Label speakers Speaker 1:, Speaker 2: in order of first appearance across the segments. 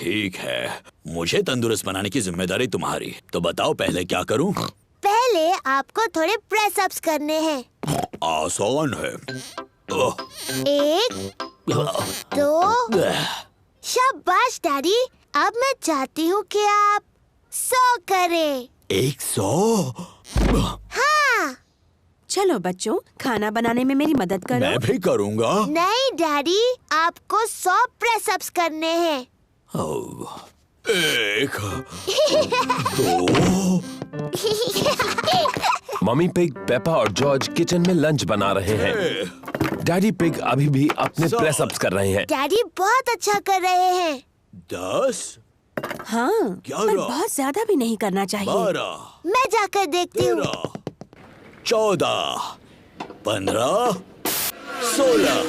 Speaker 1: ठीक है, मुझे तंदुरुस्त बनाने की जिम्मेदारी तुम्हारी। तो बताओ पहले क्या करूं?
Speaker 2: पहले आपको थोड़े प्रेस अप्स करने हैं।
Speaker 1: आसान है।
Speaker 2: 1, 2। शाबाश डैडी। अब मैं चाहती हूँ कि आप 100 करें।
Speaker 1: 100?
Speaker 2: हाँ।
Speaker 3: चलो बच्चों, खाना बनाने में मेरी मदद करो।
Speaker 1: मैं भी करूँगा।
Speaker 2: नहीं डैडी, आपको 100 प्रेस अप्स करने हैं।
Speaker 1: 1, 2।
Speaker 4: मम्मी पिग, पेपा और जॉर्ज किचन में लंच बना रहे हैं। डैडी पिग अभी भी अपने प्रेस अप्स कर रहे हैं।
Speaker 2: डैडी बहुत अच्छा कर रहे हैं।
Speaker 1: 10,
Speaker 3: हाँ,
Speaker 1: 11,
Speaker 3: पर बहुत ज्यादा भी नहीं करना चाहिए।
Speaker 1: 12,
Speaker 2: मैं जाकर देखती हूँ।
Speaker 1: 13, 14, 15, 16,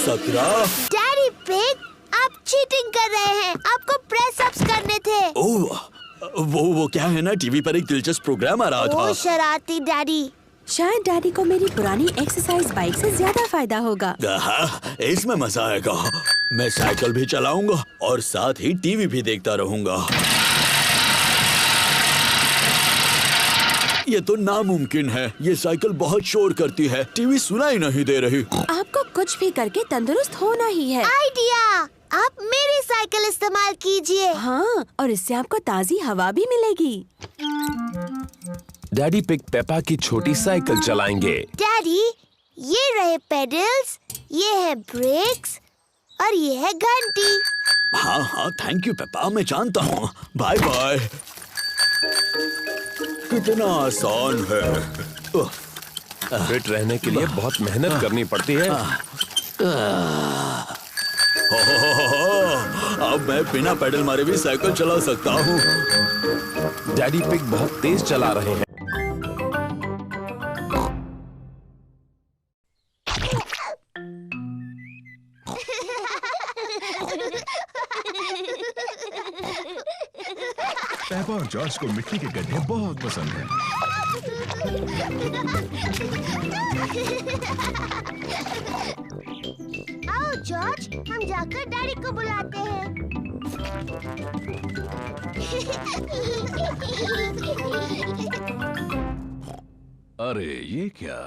Speaker 1: 17।
Speaker 2: डैडी पिग, आप चीटिंग कर रहे हैं। आपको प्रेस अप्स करने थे।
Speaker 1: ओह, वो क्या है ना, टीवी पर एक दिलचस्प प्रोग्राम आ रहा था।
Speaker 2: ओ शरारती डैडी।
Speaker 3: शायद डैडी को मेरी पुरानी एक्सरसाइज बाइक से ज्यादा फायदा होगा।
Speaker 1: इसमें मजा आएगा। मैं साइकिल भी चलाऊंगा और साथ ही टीवी भी देखता रहूंगा। ये तो नामुमकिन है। ये साइकिल बहुत शोर करती है, टीवी सुनाई नहीं दे रही।
Speaker 3: आपको कुछ भी करके तंदुरुस्त होना ही है।
Speaker 2: आइडिया! आप मेरी साइकिल इस्तेमाल कीजिए।
Speaker 3: हाँ, और इससे आपको ताजी हवा भी मिलेगी।
Speaker 4: डैडी पिग पेपा की छोटी साइकिल चलाएंगे।
Speaker 2: डैडी, ये रहे पेडल्स, ये है ब्रेक्स और ये है घंटी।
Speaker 1: हाँ, थैंक यू पेपा, मैं जानता हूँ। Bye bye. कितना आसान है।
Speaker 4: फिट रहने के लिए बहुत मेहनत करनी पड़ती है।
Speaker 1: अब मैं बिना पेडल मारे भी साइकिल चला सकता हूँ।
Speaker 4: डैडी पिग बहुत तेज चला रहे हैं।
Speaker 5: पेपा और जॉर्ज को मिट्टी के गड्ढे बहुत पसंद हैं।
Speaker 2: आओ जॉर्ज, हम जाकर डैडी को बुलाते हैं।
Speaker 5: अरे ये क्या?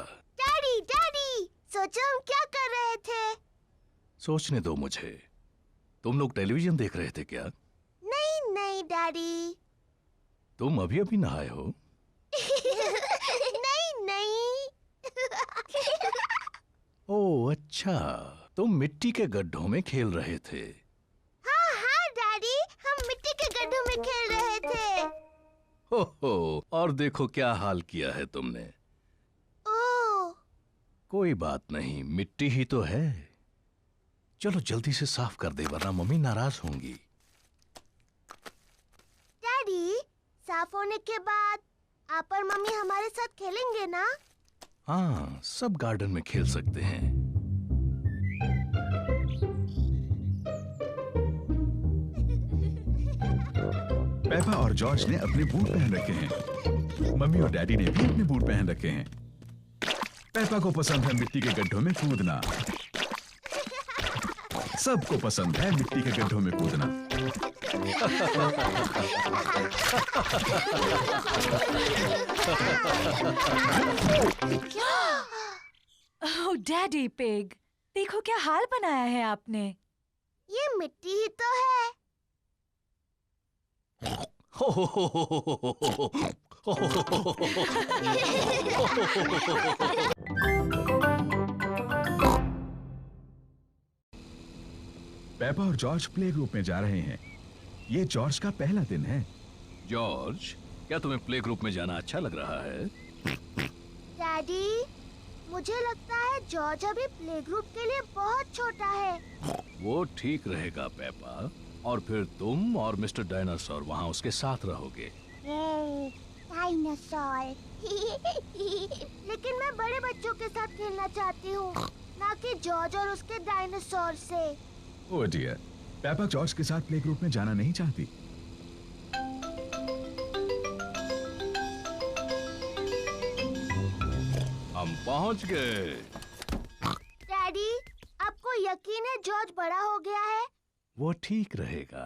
Speaker 2: डैडी, डैडी, सोचो हम क्या कर रहे थे?
Speaker 5: सोचने दो मुझे। तुम लोग टेलीविजन देख रहे थे क्या?
Speaker 2: नहीं नहीं डैडी।
Speaker 5: तुम अभी अभी नहाए हो?
Speaker 2: नहीं नहीं।
Speaker 5: ओह अच्छा, तुम मिट्टी के गड्ढों में खेल रहे थे।
Speaker 2: हाँ हाँ डैडी, हम मिट्टी के गड्ढों में खेल रहे थे।
Speaker 5: हो, और देखो क्या हाल किया है तुमने।
Speaker 2: ओह।
Speaker 5: कोई बात नहीं, मिट्टी ही तो है। चलो जल्दी से साफ कर दे वरना मम्मी नाराज होंगी।
Speaker 2: डैडी, साफ होने के बाद आप और मम्मी हमारे साथ खेलेंगे ना?
Speaker 5: हाँ, सब गार्डन में खेल सकते हैं। पेपा और जॉर्ज ने अपने बूट पहन रखे हैं। मम्मी और डैडी ने भी अपने बूट पहन रखे हैं। पेपा को पसंद है मिट्टी के गड्ढों में कूदना। सबको पसंद है मिट्टी के गड्ढों में कूदना।
Speaker 6: ओह डैडी पिग, देखो क्या हाल बनाया है आपने।
Speaker 2: ये मिट्टी ही तो है।
Speaker 5: पेपा और जॉर्ज प्ले ग्रुप में जा रहे हैं। ये जॉर्ज का पहला दिन है। जॉर्ज, क्या तुम्हें प्ले ग्रुप में जाना अच्छा लग रहा है?
Speaker 2: डैडी, मुझे लगता है जॉर्ज अभी प्ले ग्रुप के लिए बहुत छोटा है।
Speaker 5: वो ठीक रहेगा पेपा, और फिर तुम और मिस्टर डायनासोर वहाँ उसके साथ रहोगे।
Speaker 2: डायनासोर। लेकिन मैं बड़े बच्चों के साथ खेलना चाहती हूँ, ना कि जॉर्ज और उसके डायनासोर से।
Speaker 5: ओह डियर, पेपा जॉर्ज के साथ प्ले ग्रुप में जाना नहीं चाहती। हम पहुंच गए।
Speaker 2: डैडी, आपको यकीन है जॉर्ज बड़ा हो गया है?
Speaker 5: वो ठीक रहेगा।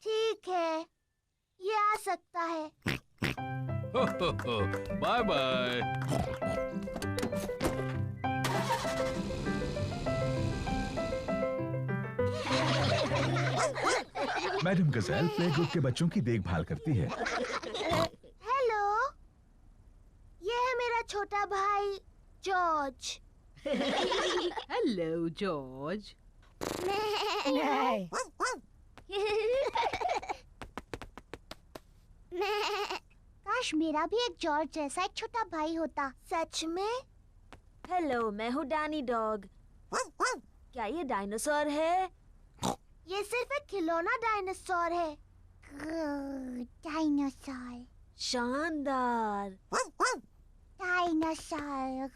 Speaker 2: ठीक है, ये आ सकता है।
Speaker 5: Bye bye. Madam Ghazal play group के बच्चों की देखभाल करती है।
Speaker 2: हेलो, ये है मेरा छोटा भाई जॉर्ज।
Speaker 7: Hello George.
Speaker 2: काश मेरा भी एक जॉर्ज जैसा एक छोटा भाई होता। सच में?
Speaker 8: हेलो, मैं हूँ डैनी डॉग। क्या ये डायनासोर है?
Speaker 2: ये सिर्फ एक खिलौना डायनासोर है। डायनासोर।
Speaker 8: शानदार।
Speaker 2: डायनासोर।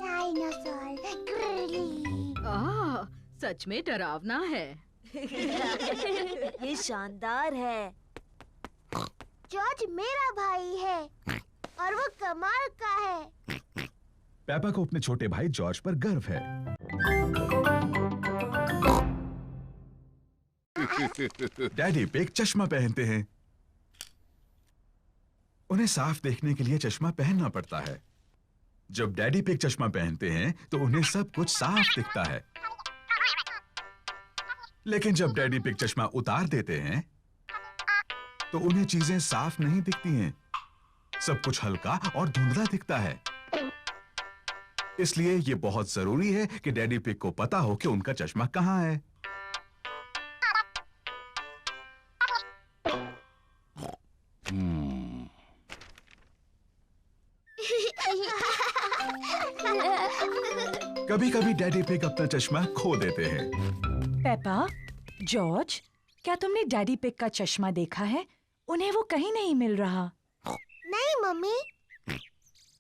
Speaker 2: डायनासोर।
Speaker 7: सच में डरावना है।
Speaker 8: ये शानदार है।
Speaker 2: जॉर्ज मेरा भाई है और वो कमाल का है।
Speaker 5: पेपा को अपने छोटे भाई जॉर्ज पर गर्व है। डैडी पिग चश्मा पहनते हैं। उन्हें साफ देखने के लिए चश्मा पहनना पड़ता है। जब डैडी पिग चश्मा पहनते हैं तो उन्हें सब कुछ साफ दिखता है। लेकिन जब डैडी पिग चश्मा उतार देते हैं तो उन्हें चीजें साफ नहीं दिखती हैं। सब कुछ हल्का और धुंधला दिखता है। इसलिए ये बहुत जरूरी है कि डैडी पिग को पता हो कि उनका चश्मा कहां है। कभी कभी डैडी पिग अपना चश्मा खो देते हैं।
Speaker 6: पेपा, जॉर्ज, क्या तुमने डैडी पिग का चश्मा देखा है? उन्हें वो कहीं नहीं मिल रहा।
Speaker 2: नहीं मम्मी।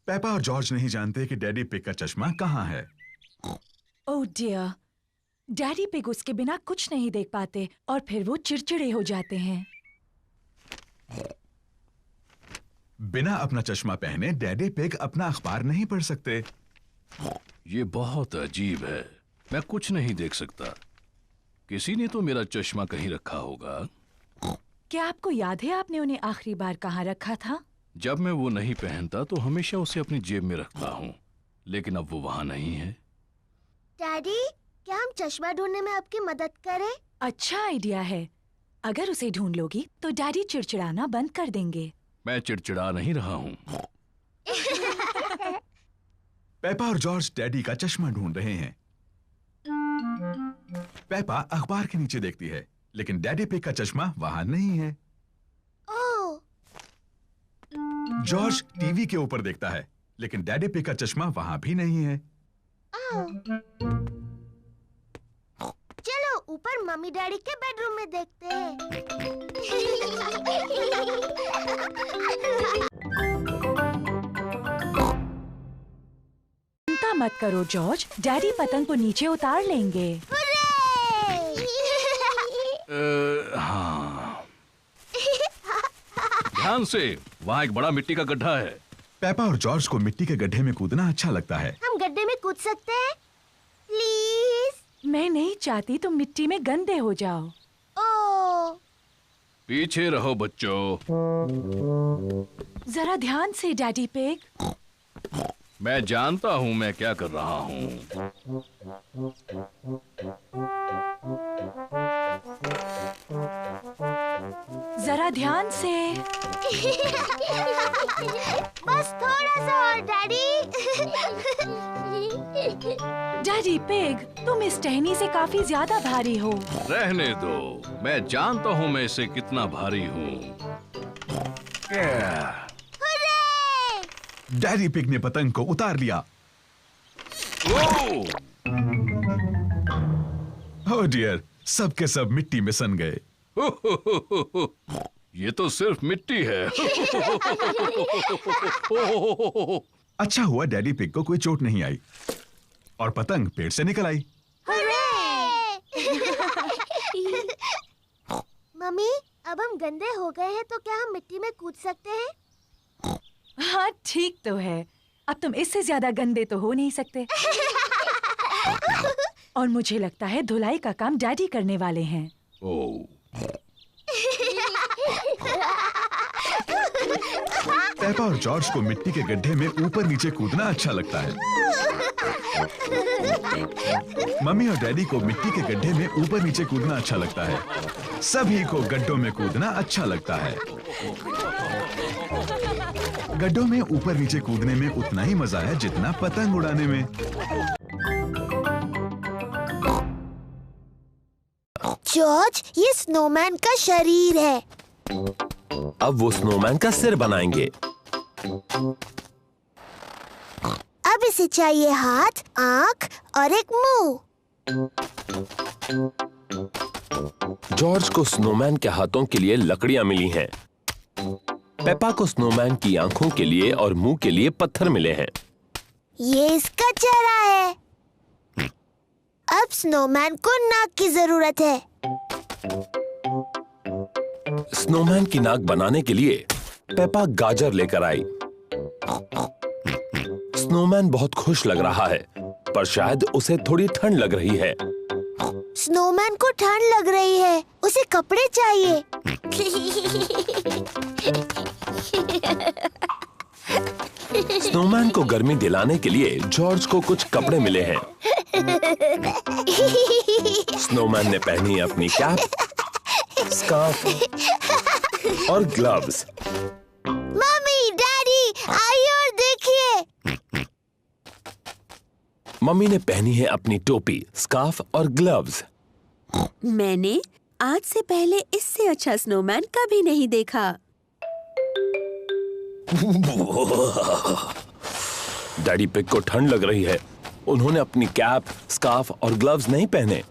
Speaker 5: पेपा और जॉर्ज नहीं जानते कि डैडी पिग का चश्मा कहां है।
Speaker 6: ओह डियर, डैडी पिग उसके बिना कुछ नहीं देख पाते और फिर वो चिड़चिड़े हो जाते हैं।
Speaker 5: बिना अपना चश्मा पहने डैडी पिग अपना अखबार नहीं पढ़ सकते।
Speaker 9: ये बहुत अजीब है, मैं कुछ नहीं देख सकता। किसी ने तो मेरा चश्मा कहीं रखा होगा।
Speaker 6: क्या आपको याद है आपने उन्हें आखिरी बार कहाँ रखा था?
Speaker 9: जब मैं वो नहीं पहनता तो हमेशा उसे अपनी जेब में रखता हूँ, लेकिन अब वो वहाँ नहीं है।
Speaker 2: डैडी, क्या हम चश्मा ढूंढने में आपकी मदद करें?
Speaker 6: अच्छा आइडिया है। अगर उसे ढूंढ लोगी तो डैडी चिड़चिड़ाना बंद कर देंगे।
Speaker 9: मैं चिड़चिड़ा नहीं रहा हूँ।
Speaker 5: पेपा और जॉर्ज डैडी का चश्मा ढूंढ रहे हैं। पेपा अखबार के नीचे देखती है, लेकिन डैडी पिग का चश्मा वहां नहीं है।
Speaker 2: ओह,
Speaker 5: जॉर्ज टीवी के ऊपर देखता है, लेकिन डैडी पिग का चश्मा वहां भी नहीं है।
Speaker 2: चलो ऊपर मम्मी डैडी के बेडरूम में देखते हैं।
Speaker 6: चिंता मत करो जॉर्ज, डैडी पतंग को नीचे उतार लेंगे।
Speaker 9: हाँ। ध्यान से, वहाँ एक बड़ा मिट्टी का गड्ढा है।
Speaker 5: पेपा और जॉर्ज को मिट्टी के गड्ढे में कूदना अच्छा लगता है।
Speaker 2: हम गड्ढे में कूद सकते हैं? प्लीज।
Speaker 6: मैं नहीं चाहती तुम मिट्टी में गंदे हो जाओ।
Speaker 2: ओह,
Speaker 9: पीछे रहो बच्चों।
Speaker 6: जरा ध्यान से डैडी पिग।
Speaker 9: मैं जानता हूँ मैं क्या कर रहा हूँ।
Speaker 6: जरा ध्यान से।
Speaker 2: बस थोड़ा सा और डैडी।
Speaker 6: डैडी पिग, तुम इस टहनी से काफी ज्यादा भारी हो।
Speaker 9: रहने दो, मैं जानता हूँ मैं इसे कितना भारी हूँ।
Speaker 5: डैडी पिग ने पतंग को उतार लिया। ओह डियर, सब के सब मिट्टी में सन गए।
Speaker 9: ये तो सिर्फ मिट्टी है।
Speaker 5: अच्छा हुआ डैडी पिग को कोई चोट नहीं आई और पतंग पेड़ से निकल आई।
Speaker 2: मम्मी, अब हम गंदे हो गए हैं तो क्या हम मिट्टी में कूद सकते हैं?
Speaker 6: हाँ ठीक तो है, अब तुम इससे ज्यादा गंदे तो हो नहीं सकते। और मुझे लगता है धुलाई का काम डैडी करने वाले हैं।
Speaker 9: ओह,
Speaker 5: पेपा और जॉर्ज को मिट्टी के गड्ढे में ऊपर नीचे कूदना अच्छा लगता है। मम्मी और डैडी को मिट्टी के गड्ढे में ऊपर नीचे कूदना अच्छा लगता है। सभी को गड्ढों में कूदना अच्छा लगता है। गड्ढों में ऊपर नीचे कूदने में उतना ही मजा है जितना पतंग उड़ाने में।
Speaker 2: जॉर्ज, ये स्नोमैन का शरीर है।
Speaker 4: अब वो स्नोमैन का सिर बनाएंगे।
Speaker 2: अब इसे चाहिए हाथ, आंख और एक मुंह।
Speaker 4: जॉर्ज को स्नोमैन के हाथों के लिए लकड़ियां मिली हैं। पेपा को स्नोमैन की आंखों के लिए और मुंह के लिए पत्थर मिले हैं।
Speaker 2: ये इसका चेहरा है। अब स्नोमैन को नाक की जरूरत है।
Speaker 4: स्नोमैन की नाक बनाने के लिए पेपा गाजर लेकर आई। स्नोमैन बहुत खुश लग रहा है, पर शायद उसे थोड़ी ठंड लग रही है।
Speaker 2: स्नोमैन को ठंड लग रही है, उसे कपड़े चाहिए।
Speaker 4: स्नोमैन को गर्मी दिलाने के लिए जॉर्ज को कुछ कपड़े मिले हैं। स्नोमैन ने पहनी अपनी कैप, स्कार्फ और ग्लव्स।
Speaker 2: मम्मी, डैडी, आइए और देखिए।
Speaker 4: मम्मी ने पहनी है अपनी टोपी, स्कार्फ और ग्लव्स।
Speaker 3: मैंने आज से पहले इससे अच्छा स्नोमैन कभी नहीं देखा।
Speaker 4: डैडी पिग को ठंड लग रही है। उन्होंने अपनी कैप, स्कार्फ और ग्लव्स नहीं पहने।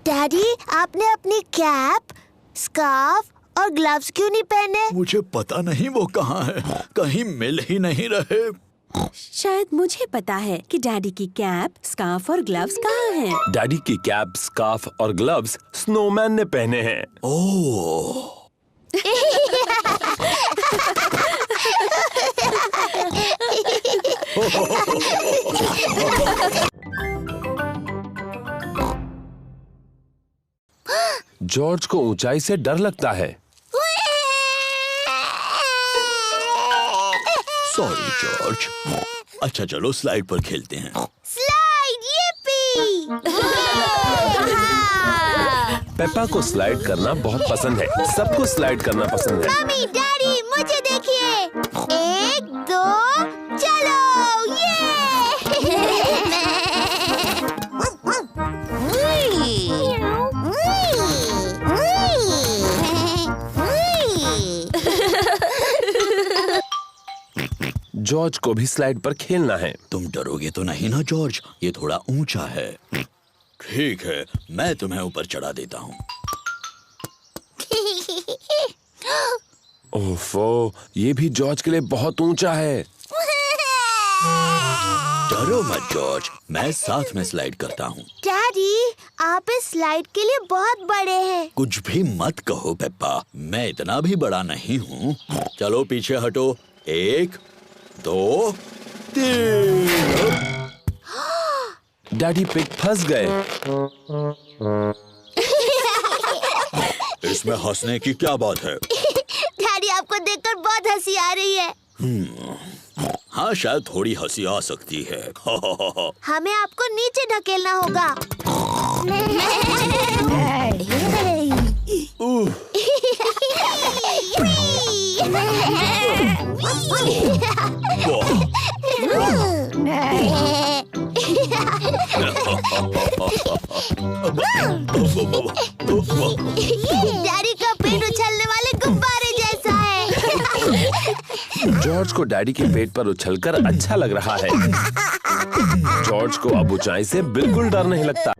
Speaker 2: डैडी, आपने अपनी कैप, स्कार्फ और ग्लव्स क्यों नहीं पहने?
Speaker 1: मुझे पता नहीं वो कहाँ है, कहीं मिल ही नहीं रहे।
Speaker 3: शायद मुझे पता है कि डैडी की कैप, स्कार्फ और ग्लव्स कहाँ हैं।
Speaker 4: डैडी की कैप, स्कार्फ और ग्लव्स स्नोमैन ने पहने हैं।
Speaker 1: ओह,
Speaker 4: जॉर्ज को ऊंचाई से डर लगता है।
Speaker 1: Sorry George. अच्छा चलो स्लाइड पर खेलते हैं।
Speaker 2: Slide, yippee!
Speaker 4: पेपा को स्लाइड करना बहुत पसंद है। सबको स्लाइड करना पसंद है।
Speaker 2: मम्मी, डैडी, मुझे देखिए। 1, 2, चलो!
Speaker 4: जॉर्ज को भी स्लाइड पर खेलना है।
Speaker 1: तुम डरोगे तो नहीं ना जॉर्ज? ये थोड़ा ऊंचा है। ठीक है, मैं तुम्हें ऊपर चढ़ा देता हूँ।
Speaker 4: ओफो, ये भी जॉर्ज के लिए बहुत ऊंचा है।
Speaker 1: डरो मत जॉर्ज, मैं साथ में स्लाइड करता हूँ।
Speaker 2: डैडी, आप इस स्लाइड के लिए बहुत बड़े हैं।
Speaker 1: कुछ भी मत कहो पेप्पा, मैं इतना भी बड़ा नहीं हूँ। चलो पीछे हटो। 1, 2, 3।
Speaker 4: डैडी पिग फंस गए।
Speaker 1: इसमें हंसने की क्या बात है?
Speaker 2: डैडी, आपको देखकर बहुत हंसी आ रही है।
Speaker 1: हाँ, शायद थोड़ी हंसी आ सकती है।
Speaker 2: हमें आपको नीचे ढकेलना होगा। डैडी का पेट उछलने वाले गुब्बारे जैसा है।
Speaker 4: जॉर्ज को डैडी के पेट पर उछलकर अच्छा लग रहा है। जॉर्ज को अब ऊंचाई से बिल्कुल डर नहीं लगता।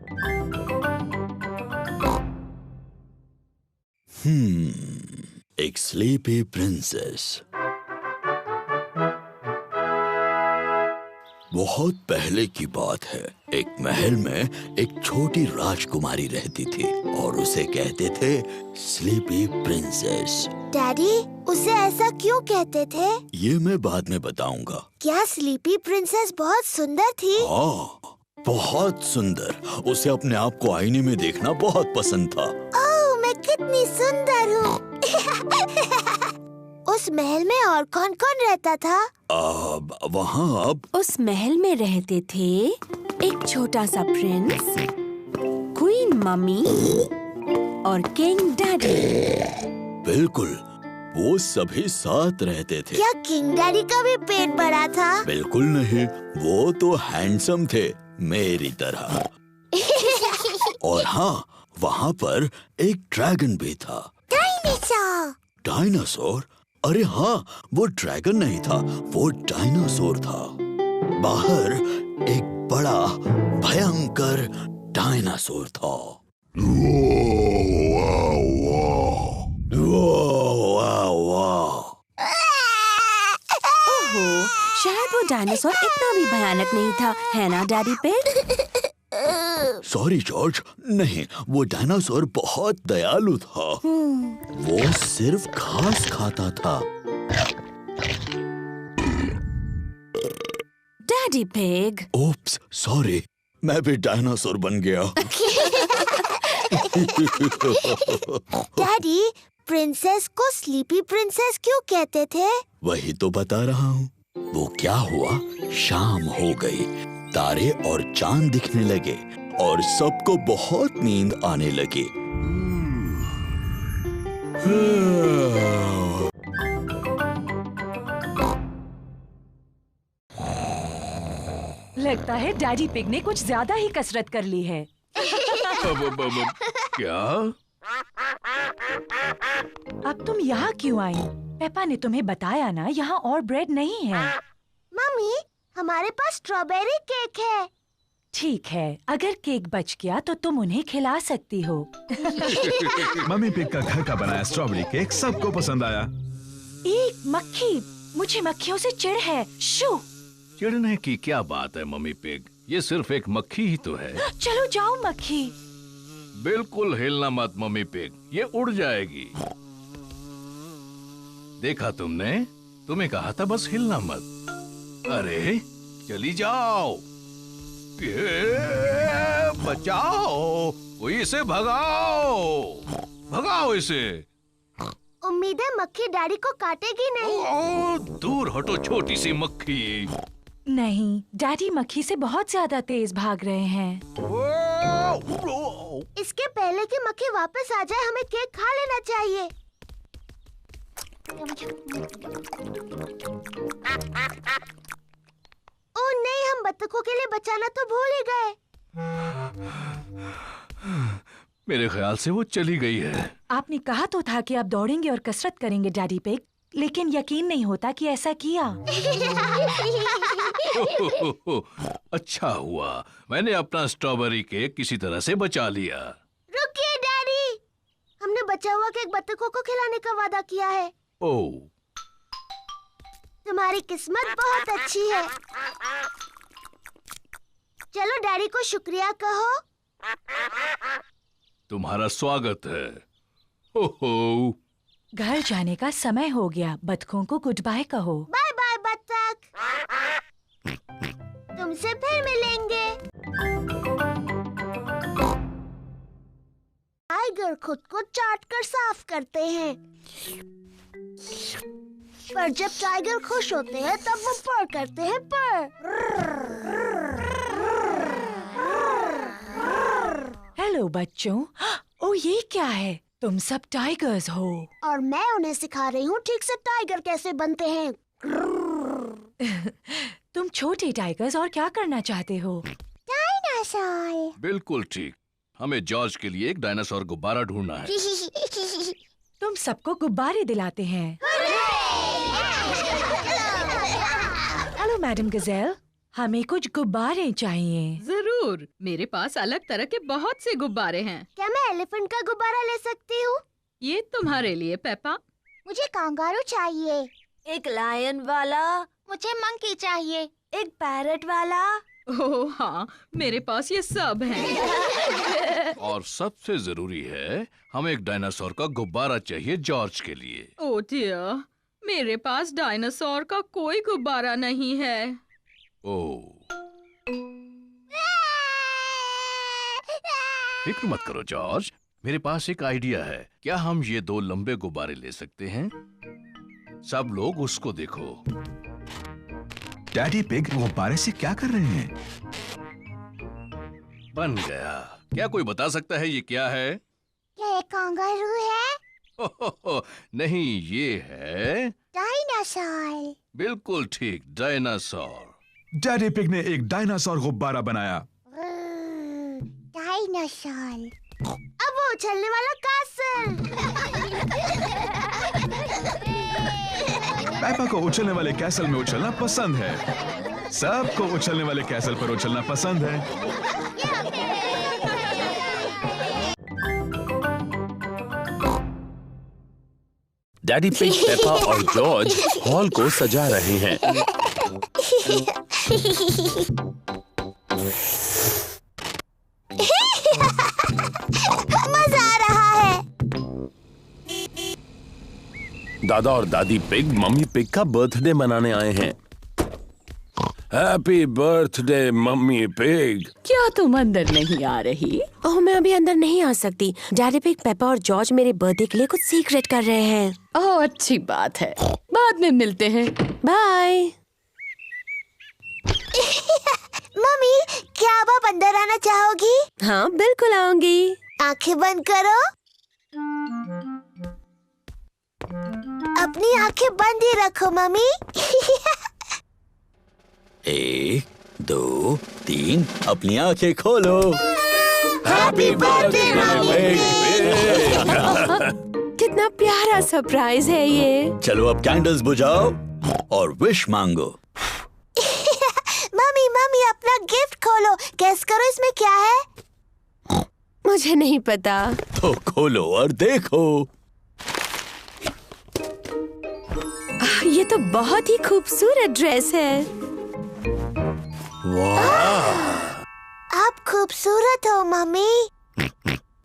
Speaker 1: एक स्लीपी प्रिंसेस। बहुत पहले की बात है। एक महल में एक छोटी राजकुमारी रहती थी और उसे कहते थे स्लीपी प्रिंसेस।
Speaker 2: डैडी, उसे ऐसा क्यों कहते थे?
Speaker 1: ये मैं बाद में बताऊंगा।
Speaker 2: क्या स्लीपी प्रिंसेस बहुत सुंदर थी?
Speaker 1: हाँ, बहुत सुंदर। उसे अपने आप को आईने में देखना बहुत पसंद था।
Speaker 2: ओह, मैं कितनी सुंदर हूँ। उस महल में और कौन कौन रहता था?
Speaker 1: वहाँ अब
Speaker 3: उस महल में रहते थे एक छोटा सा प्रिंस, क्वीन मम्मी और किंग डैडी।
Speaker 1: बिल्कुल, वो सभी साथ रहते थे।
Speaker 2: क्या किंग डैडी का भी पेट बड़ा था?
Speaker 1: बिल्कुल नहीं, वो तो हैंडसम थे मेरी तरह। और हाँ, वहाँ पर एक ड्रैगन भी था।
Speaker 2: डायनासोर।
Speaker 1: डायनासोर? अरे हाँ, वो ड्रैगन नहीं था, वो डायनासोर था। बाहर एक बड़ा भयंकर डायनासोर था।
Speaker 3: ओहो, शायद वो डायनासोर इतना भी भयानक नहीं था, है ना डैडी पिग?
Speaker 1: सॉरी जॉर्ज, नहीं, वो डायनासोर बहुत दयालु था। वो सिर्फ घास खाता था।
Speaker 3: Daddy pig.
Speaker 1: ओप्स, सॉरी, मैं भी डायनासोर बन गया।
Speaker 2: डैडी, प्रिंसेस को स्लीपी प्रिंसेस क्यों कहते थे?
Speaker 1: वही तो बता रहा हूँ। वो क्या हुआ, शाम हो गई, तारे और चांद दिखने लगे और सबको बहुत नींद आने लगी।
Speaker 6: लगता है डैडी पिग ने कुछ ज्यादा ही कसरत कर ली है।
Speaker 9: क्या?
Speaker 6: अब तुम यहाँ क्यों आई? पेपा ने तुम्हें बताया ना, यहाँ और ब्रेड नहीं है।
Speaker 2: मम्मी, हमारे पास स्ट्रॉबेरी केक है।
Speaker 6: ठीक है, अगर केक बच गया तो तुम उन्हें खिला सकती हो।
Speaker 5: मम्मी पिग का घर का बनाया स्ट्रॉबेरी केक सबको पसंद आया।
Speaker 6: एक मक्खी, मुझे मक्खियों से चिढ़ है। शू!
Speaker 9: चिढ़ने की क्या बात है मम्मी पिग, ये सिर्फ एक मक्खी ही तो है।
Speaker 6: चलो जाओ मक्खी।
Speaker 9: बिल्कुल हिलना मत मम्मी पिग, ये उड़ जाएगी। देखा तुमने, तुम्हें कहा था बस हिलना मत। अरे चली जाओ, बचाओ, कोई इसे भगाओ, भगाओ इसे।
Speaker 2: उम्मीद है मक्खी डैडी को काटेगी नहीं।
Speaker 9: ओ, दूर हटो छोटी सी मक्खी।
Speaker 6: नहीं, डैडी मक्खी से बहुत ज्यादा तेज भाग रहे हैं।
Speaker 2: इसके पहले कि मक्खी वापस आ जाए, हमें केक खा लेना चाहिए। ओह नहीं, हम बत्तखों के लिए बचाना तो भूल ही गए।
Speaker 9: मेरे ख्याल से वो चली गई है।
Speaker 6: आपने कहा तो था कि आप दौड़ेंगे और कसरत करेंगे डैडी पिग, लेकिन यकीन नहीं होता कि ऐसा किया।
Speaker 9: अच्छा हुआ मैंने अपना स्ट्रॉबेरी केक किसी तरह से बचा लिया।
Speaker 2: रुकिए डैडी, हमने बचा हुआ केक बत्तखों को खिलाने का वादा किया है।
Speaker 9: ओह,
Speaker 2: तुम्हारी किस्मत बहुत अच्छी है। चलो डैडी को शुक्रिया कहो।
Speaker 9: तुम्हारा स्वागत है। ओहो,
Speaker 6: घर जाने का समय हो गया, बतखों को गुड बाय कहो।
Speaker 2: बाय बाय बत्तख, तुमसे फिर मिलेंगे। टाइगर खुद को चाट कर साफ करते हैं, पर जब टाइगर खुश होते हैं तब वो पर करते हैं पर।
Speaker 6: हेलो बच्चों। ओ ये क्या है? तुम सब टाइगर्स हो।
Speaker 2: और मैं उन्हें सिखा रही हूँ ठीक से टाइगर कैसे बनते हैं।
Speaker 6: तुम छोटे टाइगर्स और क्या करना चाहते हो?
Speaker 2: डायनासोर।
Speaker 9: बिल्कुल ठीक, हमें जॉर्ज के लिए एक डायनासोर गुब्बारा ढूंढना है।
Speaker 6: तुम सबको गुब्बारे दिलाते हैं। हेलो मैडम गजेल, हमें कुछ गुब्बारे चाहिए।
Speaker 7: जरूर, मेरे पास अलग तरह के बहुत से गुब्बारे हैं।
Speaker 2: क्या मैं एलिफेंट का गुब्बारा ले सकती हूँ?
Speaker 7: ये तुम्हारे लिए पेपा।
Speaker 2: मुझे कांगारू चाहिए।
Speaker 8: एक लायन वाला।
Speaker 2: मुझे मंकी चाहिए।
Speaker 8: एक पैरट वाला।
Speaker 7: ओह हाँ, मेरे पास ये सब हैं।
Speaker 9: और सबसे जरूरी है, हमें एक डायनासोर का गुब्बारा चाहिए जॉर्ज के लिए।
Speaker 7: ओह डियर, मेरे पास डायनासोर का कोई गुब्बारा नहीं है।
Speaker 9: ओह, फिक्र मत करो जॉर्ज, मेरे पास एक आइडिया है। क्या हम ये 2 लंबे गुब्बारे ले सकते हैं? सब लोग उसको देखो।
Speaker 5: डैडी पिग गुब्बारे से क्या कर रहे हैं?
Speaker 9: बन गया। क्या कोई बता सकता है ये क्या है?
Speaker 2: क्या एक कांगारू है?
Speaker 9: नहीं, ये है
Speaker 2: डायनासोर।
Speaker 9: बिल्कुल ठीक, डायनासोर।
Speaker 5: डैडी पिग ने एक डायनासोर गुब्बारा बनाया।
Speaker 2: डायनासोर। अब वो उछलने वाला कैसल।
Speaker 5: पेपा को उछलने वाले कैसल में उछलना पसंद है। सबको उछलने वाले कैसल पर उछलना पसंद है।
Speaker 4: डैडी पिग, पेपा और जॉर्ज हॉल को सजा रहे हैं।
Speaker 2: मजा आ रहा है।
Speaker 4: दादा और दादी पिग मम्मी पिग का बर्थडे मनाने आए हैं। Happy birthday mummy pig.
Speaker 3: क्या तुम अंदर नहीं आ रही?
Speaker 10: ओह, मैं अभी अंदर नहीं आ सकती। डैडी पिग, पेपा और जॉर्ज मेरे बर्थडे के लिए कुछ सीक्रेट कर रहे हैं।
Speaker 3: ओह, अच्छी बात है, बाद में मिलते हैं।
Speaker 10: बाय।
Speaker 2: मम्मी, क्या आप अंदर आना चाहोगी?
Speaker 10: हाँ, बिल्कुल आऊंगी।
Speaker 2: आंखें बंद करो। अपनी आंखें बंद ही रखो मम्मी।
Speaker 1: 1, 2, 3, अपनी आंखें खोलो।
Speaker 2: Happy birthday mummy.
Speaker 10: कितना प्यारा सरप्राइज है ये।
Speaker 1: चलो अब कैंडल्स बुझाओ और विश मांगो।
Speaker 2: मम्मी मम्मी, अपना गिफ्ट खोलो। गेस करो इसमें क्या है?
Speaker 10: मुझे नहीं पता।
Speaker 1: तो खोलो और देखो।
Speaker 10: ये तो बहुत ही खूबसूरत ड्रेस है।
Speaker 1: वाह!
Speaker 2: आप खूबसूरत हो मम्मी।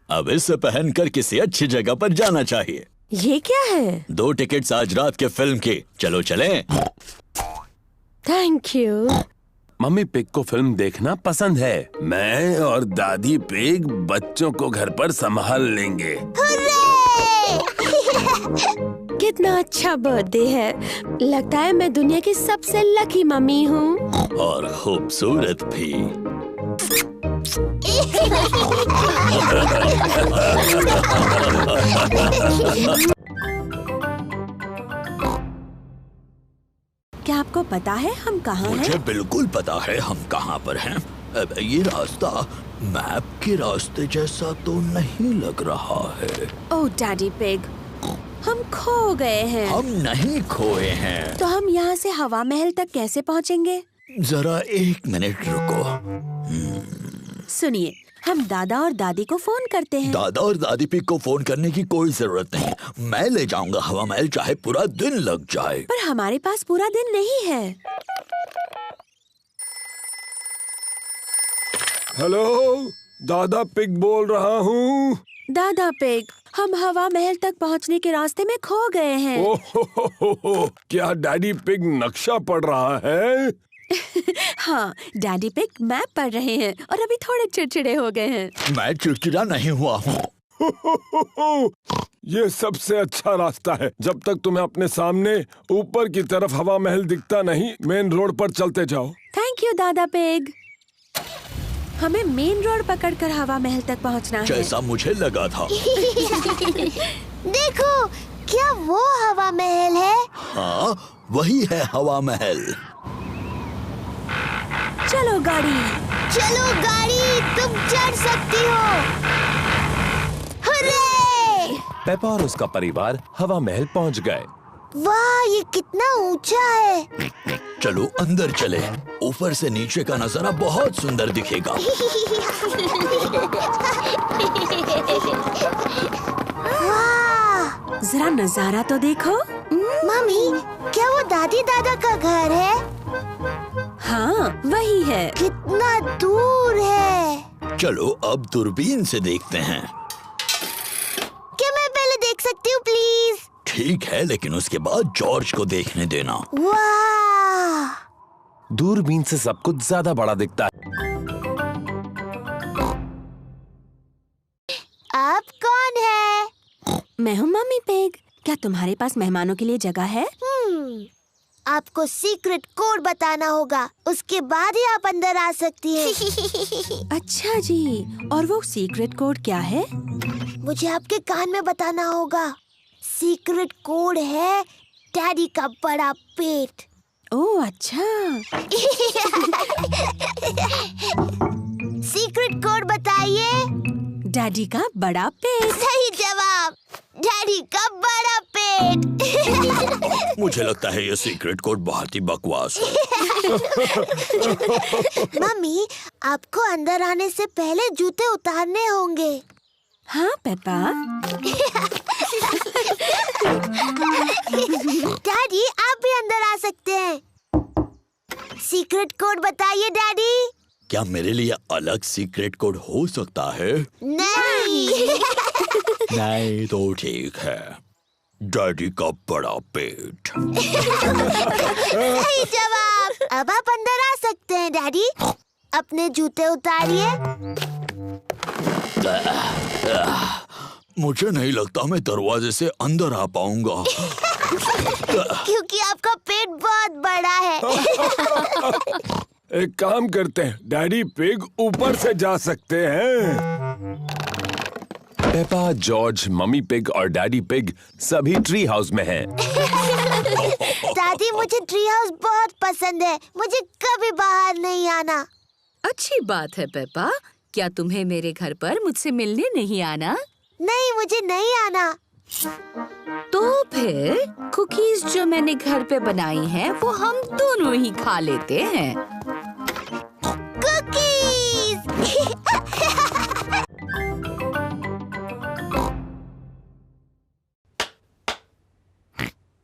Speaker 1: अब इसे पहनकर किसी अच्छी जगह पर जाना चाहिए।
Speaker 10: ये क्या है?
Speaker 1: 2 टिकट्स आज रात के फिल्म के। चलो चलें।
Speaker 10: Thank you.
Speaker 4: मम्मी पिग को फिल्म देखना पसंद है। मैं और दादी पिग बच्चों को घर पर संभाल लेंगे।
Speaker 10: कितना अच्छा बर्थडे है। लगता है मैं दुनिया की सबसे लकी मम्मी हूँ।
Speaker 1: और खूबसूरत भी।
Speaker 10: क्या आपको पता है हम कहाँ हैं?
Speaker 1: मुझे बिल्कुल पता है हम कहाँ पर हैं। अब ये रास्ता मैप के रास्ते जैसा तो नहीं लग रहा है।
Speaker 10: ओह डैडी पिग, हम खो गए हैं।
Speaker 1: हम नहीं खोए हैं।
Speaker 10: तो हम यहाँ से हवा महल तक कैसे पहुँचेंगे?
Speaker 1: जरा 1 मिनट रुको।
Speaker 10: सुनिए, हम दादा और दादी को फोन करते हैं।
Speaker 1: दादा और दादी पिग को फोन करने की कोई जरूरत नहीं। मैं ले जाऊंगा हवा महल, चाहे पूरा दिन लग जाए।
Speaker 10: पर हमारे पास पूरा दिन नहीं है।
Speaker 4: हेलो, दादा पिग बोल रहा हूँ।
Speaker 10: दादा पिग, हम हवा महल तक पहुँचने के रास्ते में खो गए हैं।
Speaker 4: ओह, क्या डैडी पिग नक्शा पढ़ रहा है?
Speaker 10: हाँ, डैडी पिग मैप पढ़ रहे हैं और अभी थोड़े चिड़चिड़े हो गए हैं।
Speaker 1: मैं चिड़चिड़ा नहीं हुआ हूँ।
Speaker 4: ये सबसे अच्छा रास्ता है। जब तक तुम्हें अपने सामने ऊपर की तरफ हवा महल दिखता नहीं, मेन रोड पर चलते जाओ।
Speaker 10: थैंक यू दादा पिग। हमें मेन रोड पकड़कर हवा महल तक पहुंचना है।
Speaker 1: जैसा मुझे लगा था।
Speaker 2: देखो, क्या वो हवा महल है?
Speaker 1: हाँ, वही है हवा महल।
Speaker 10: चलो गाड़ी।
Speaker 2: चलो गाड़ी, तुम चढ़ सकती हो। हुर्रे!
Speaker 4: पेपा और उसका परिवार हवा महल पहुंच गए।
Speaker 2: वाह, ये कितना ऊंचा है।
Speaker 1: चलो अंदर चले। ऊपर से नीचे का नजारा बहुत सुंदर दिखेगा।
Speaker 2: वाह!
Speaker 10: जरा नजारा तो देखो।
Speaker 2: मम्मी, क्या वो दादी दादा का घर है?
Speaker 10: हाँ,
Speaker 2: दूर है।
Speaker 1: चलो अब दूरबीन से देखते हैं।
Speaker 2: क्या मैं पहले देख सकती हूँ प्लीज?
Speaker 1: ठीक है, लेकिन उसके बाद जॉर्ज को देखने देना।
Speaker 2: वाह!
Speaker 4: दूरबीन से सब कुछ ज्यादा बड़ा दिखता है।
Speaker 2: आप कौन है?
Speaker 3: मैं हूँ मम्मी पिग। क्या तुम्हारे पास मेहमानों के लिए जगह है?
Speaker 2: आपको सीक्रेट कोड बताना होगा, उसके बाद ही आप अंदर आ सकती हैं।
Speaker 3: अच्छा जी, और वो सीक्रेट कोड क्या है?
Speaker 2: मुझे आपके कान में बताना होगा। सीक्रेट कोड है डैडी का बड़ा पेट।
Speaker 3: ओह अच्छा।
Speaker 2: सीक्रेट कोड बताइए।
Speaker 3: डैडी का बड़ा पेट।
Speaker 2: सही जवाब, डैडी का बड़ा पेट।
Speaker 1: मुझे लगता है ये सीक्रेट कोड बहुत ही बकवास है।
Speaker 2: मम्मी, आपको अंदर आने से पहले जूते उतारने होंगे।
Speaker 3: हाँ पेपा।
Speaker 2: डैडी, आप भी अंदर आ सकते हैं। सीक्रेट कोड बताइए डैडी।
Speaker 1: क्या मेरे लिए अलग सीक्रेट कोड हो सकता है?
Speaker 2: नहीं।
Speaker 1: नहीं तो ठीक है, डैडी का बड़ा पेट।
Speaker 2: सही जवाब। अब आप अंदर आ सकते हैं डैडी। अपने जूते उतारिए।
Speaker 1: मुझे नहीं लगता मैं दरवाजे से अंदर आ पाऊंगा।
Speaker 2: क्योंकि आपका पेट बहुत बड़ा है।
Speaker 4: एक काम करते हैं, डैडी पिग ऊपर से जा सकते हैं। पेपा, जॉर्ज, मम्मी पिग और डैडी पिग सभी ट्री हाउस में हैं।
Speaker 2: दादी, मुझे ट्री हाउस बहुत पसंद है। मुझे कभी बाहर नहीं आना।
Speaker 11: अच्छी बात है पेपा। क्या तुम्हें मेरे घर पर मुझसे मिलने नहीं आना?
Speaker 2: नहीं, मुझे नहीं आना।
Speaker 11: तो फिर कुकीज जो मैंने घर पे बनाई हैं, वो हम दोनों ही खा लेते हैं।
Speaker 2: कुकीज।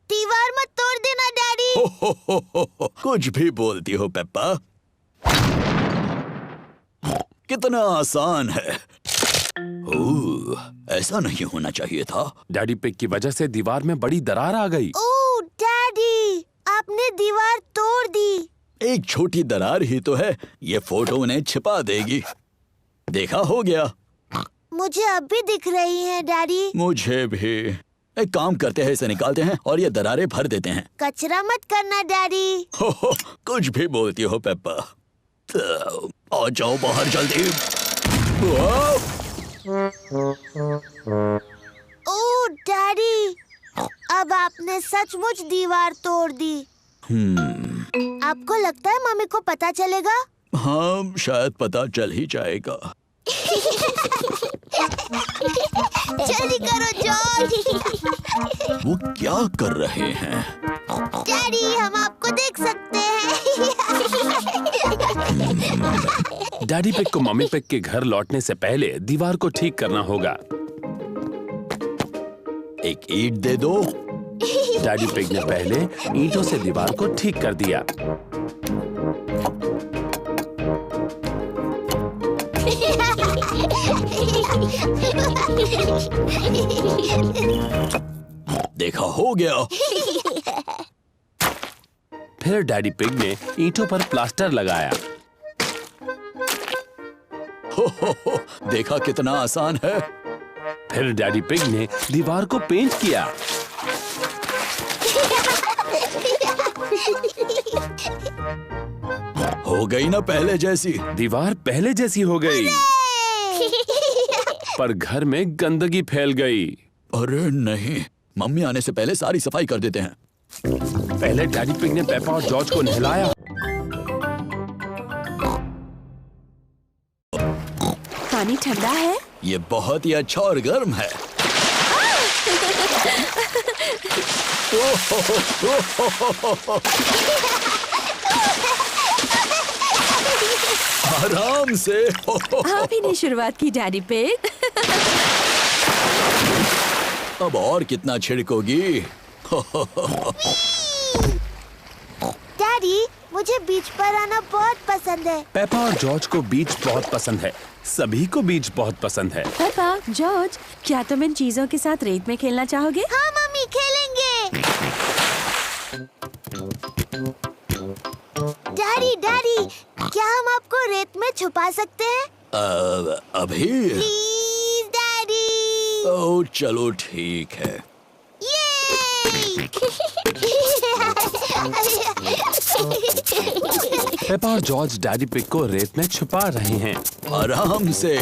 Speaker 2: दीवार मत तोड़ देना डैडी।
Speaker 1: कुछ भी बोलती हो पेप्पा। कितना आसान है। ओह, ऐसा नहीं होना चाहिए था।
Speaker 4: डैडी पिग की वजह से दीवार में बड़ी दरार आ गई।
Speaker 2: ओह डैडी, आपने दीवार तोड़ दी।
Speaker 1: एक छोटी दरार ही तो है, ये फोटो उन्हें छिपा देगी। देखा, हो गया।
Speaker 2: मुझे अब भी दिख रही हैं डैडी।
Speaker 1: मुझे भी। एक काम करते हैं, इसे निकालते हैं और ये दरारें भर देते हैं।
Speaker 2: कचरा मत करना डैडी।
Speaker 1: कुछ भी बोलती हो पेप्पा। तो आ जाओ बाहर जल्दी।
Speaker 2: ओह डैडी, अब आपने सचमुच दीवार तोड़ दी। आपको लगता है मम्मी को पता चलेगा?
Speaker 1: हाँ, शायद पता चल ही जाएगा।
Speaker 2: जल्दी करो जॉर्ज।
Speaker 1: वो क्या कर रहे हैं?
Speaker 2: डैडी, हम आपको देख सकते हैं।
Speaker 4: डैडी पिग को मम्मी पिग के घर लौटने से पहले दीवार को ठीक करना होगा।
Speaker 1: एक ईंट दे दो।
Speaker 4: डैडी पिग ने पहले ईंटों से दीवार को ठीक कर दिया।
Speaker 1: देखा, हो गया।
Speaker 4: फिर डैडी पिग ने ईंटों पर प्लास्टर लगाया।
Speaker 1: हो, देखा कितना आसान है।
Speaker 4: फिर डैडी पिग ने दीवार को पेंट किया।
Speaker 1: हो गई ना पहले जैसी।
Speaker 4: दीवार पहले जैसी हो गई, पर घर में गंदगी फैल गई।
Speaker 1: अरे नहीं, मम्मी आने से पहले सारी सफाई कर देते हैं।
Speaker 4: पहले डैडी पिग ने पेपा और जॉर्ज को नहलाया।
Speaker 3: पानी ठंडा है?
Speaker 1: ये बहुत ही अच्छा और गर्म है। आराम से।
Speaker 3: आप ही ने शुरुआत की डैडी पिग।
Speaker 1: अब और कितना छिड़कोगी?
Speaker 2: डैडी, मुझे बीच पर आना बहुत पसंद है।
Speaker 4: पेपा और जॉर्ज को बीच बहुत पसंद है। सभी को बीच बहुत पसंद है।
Speaker 3: पापा, जॉर्ज, क्या तुम इन चीजों के साथ रेत में खेलना चाहोगे?
Speaker 2: हाँ मम्मी, खेलेंगे। डैडी डैडी, क्या हम आपको रेत में छुपा सकते हैं?
Speaker 1: अभी?
Speaker 2: Please daddy.
Speaker 1: ओह चलो ठीक है।
Speaker 4: पेपा और जॉर्ज डैडी पिग को रेत में छुपा रहे हैं।
Speaker 1: आराम से।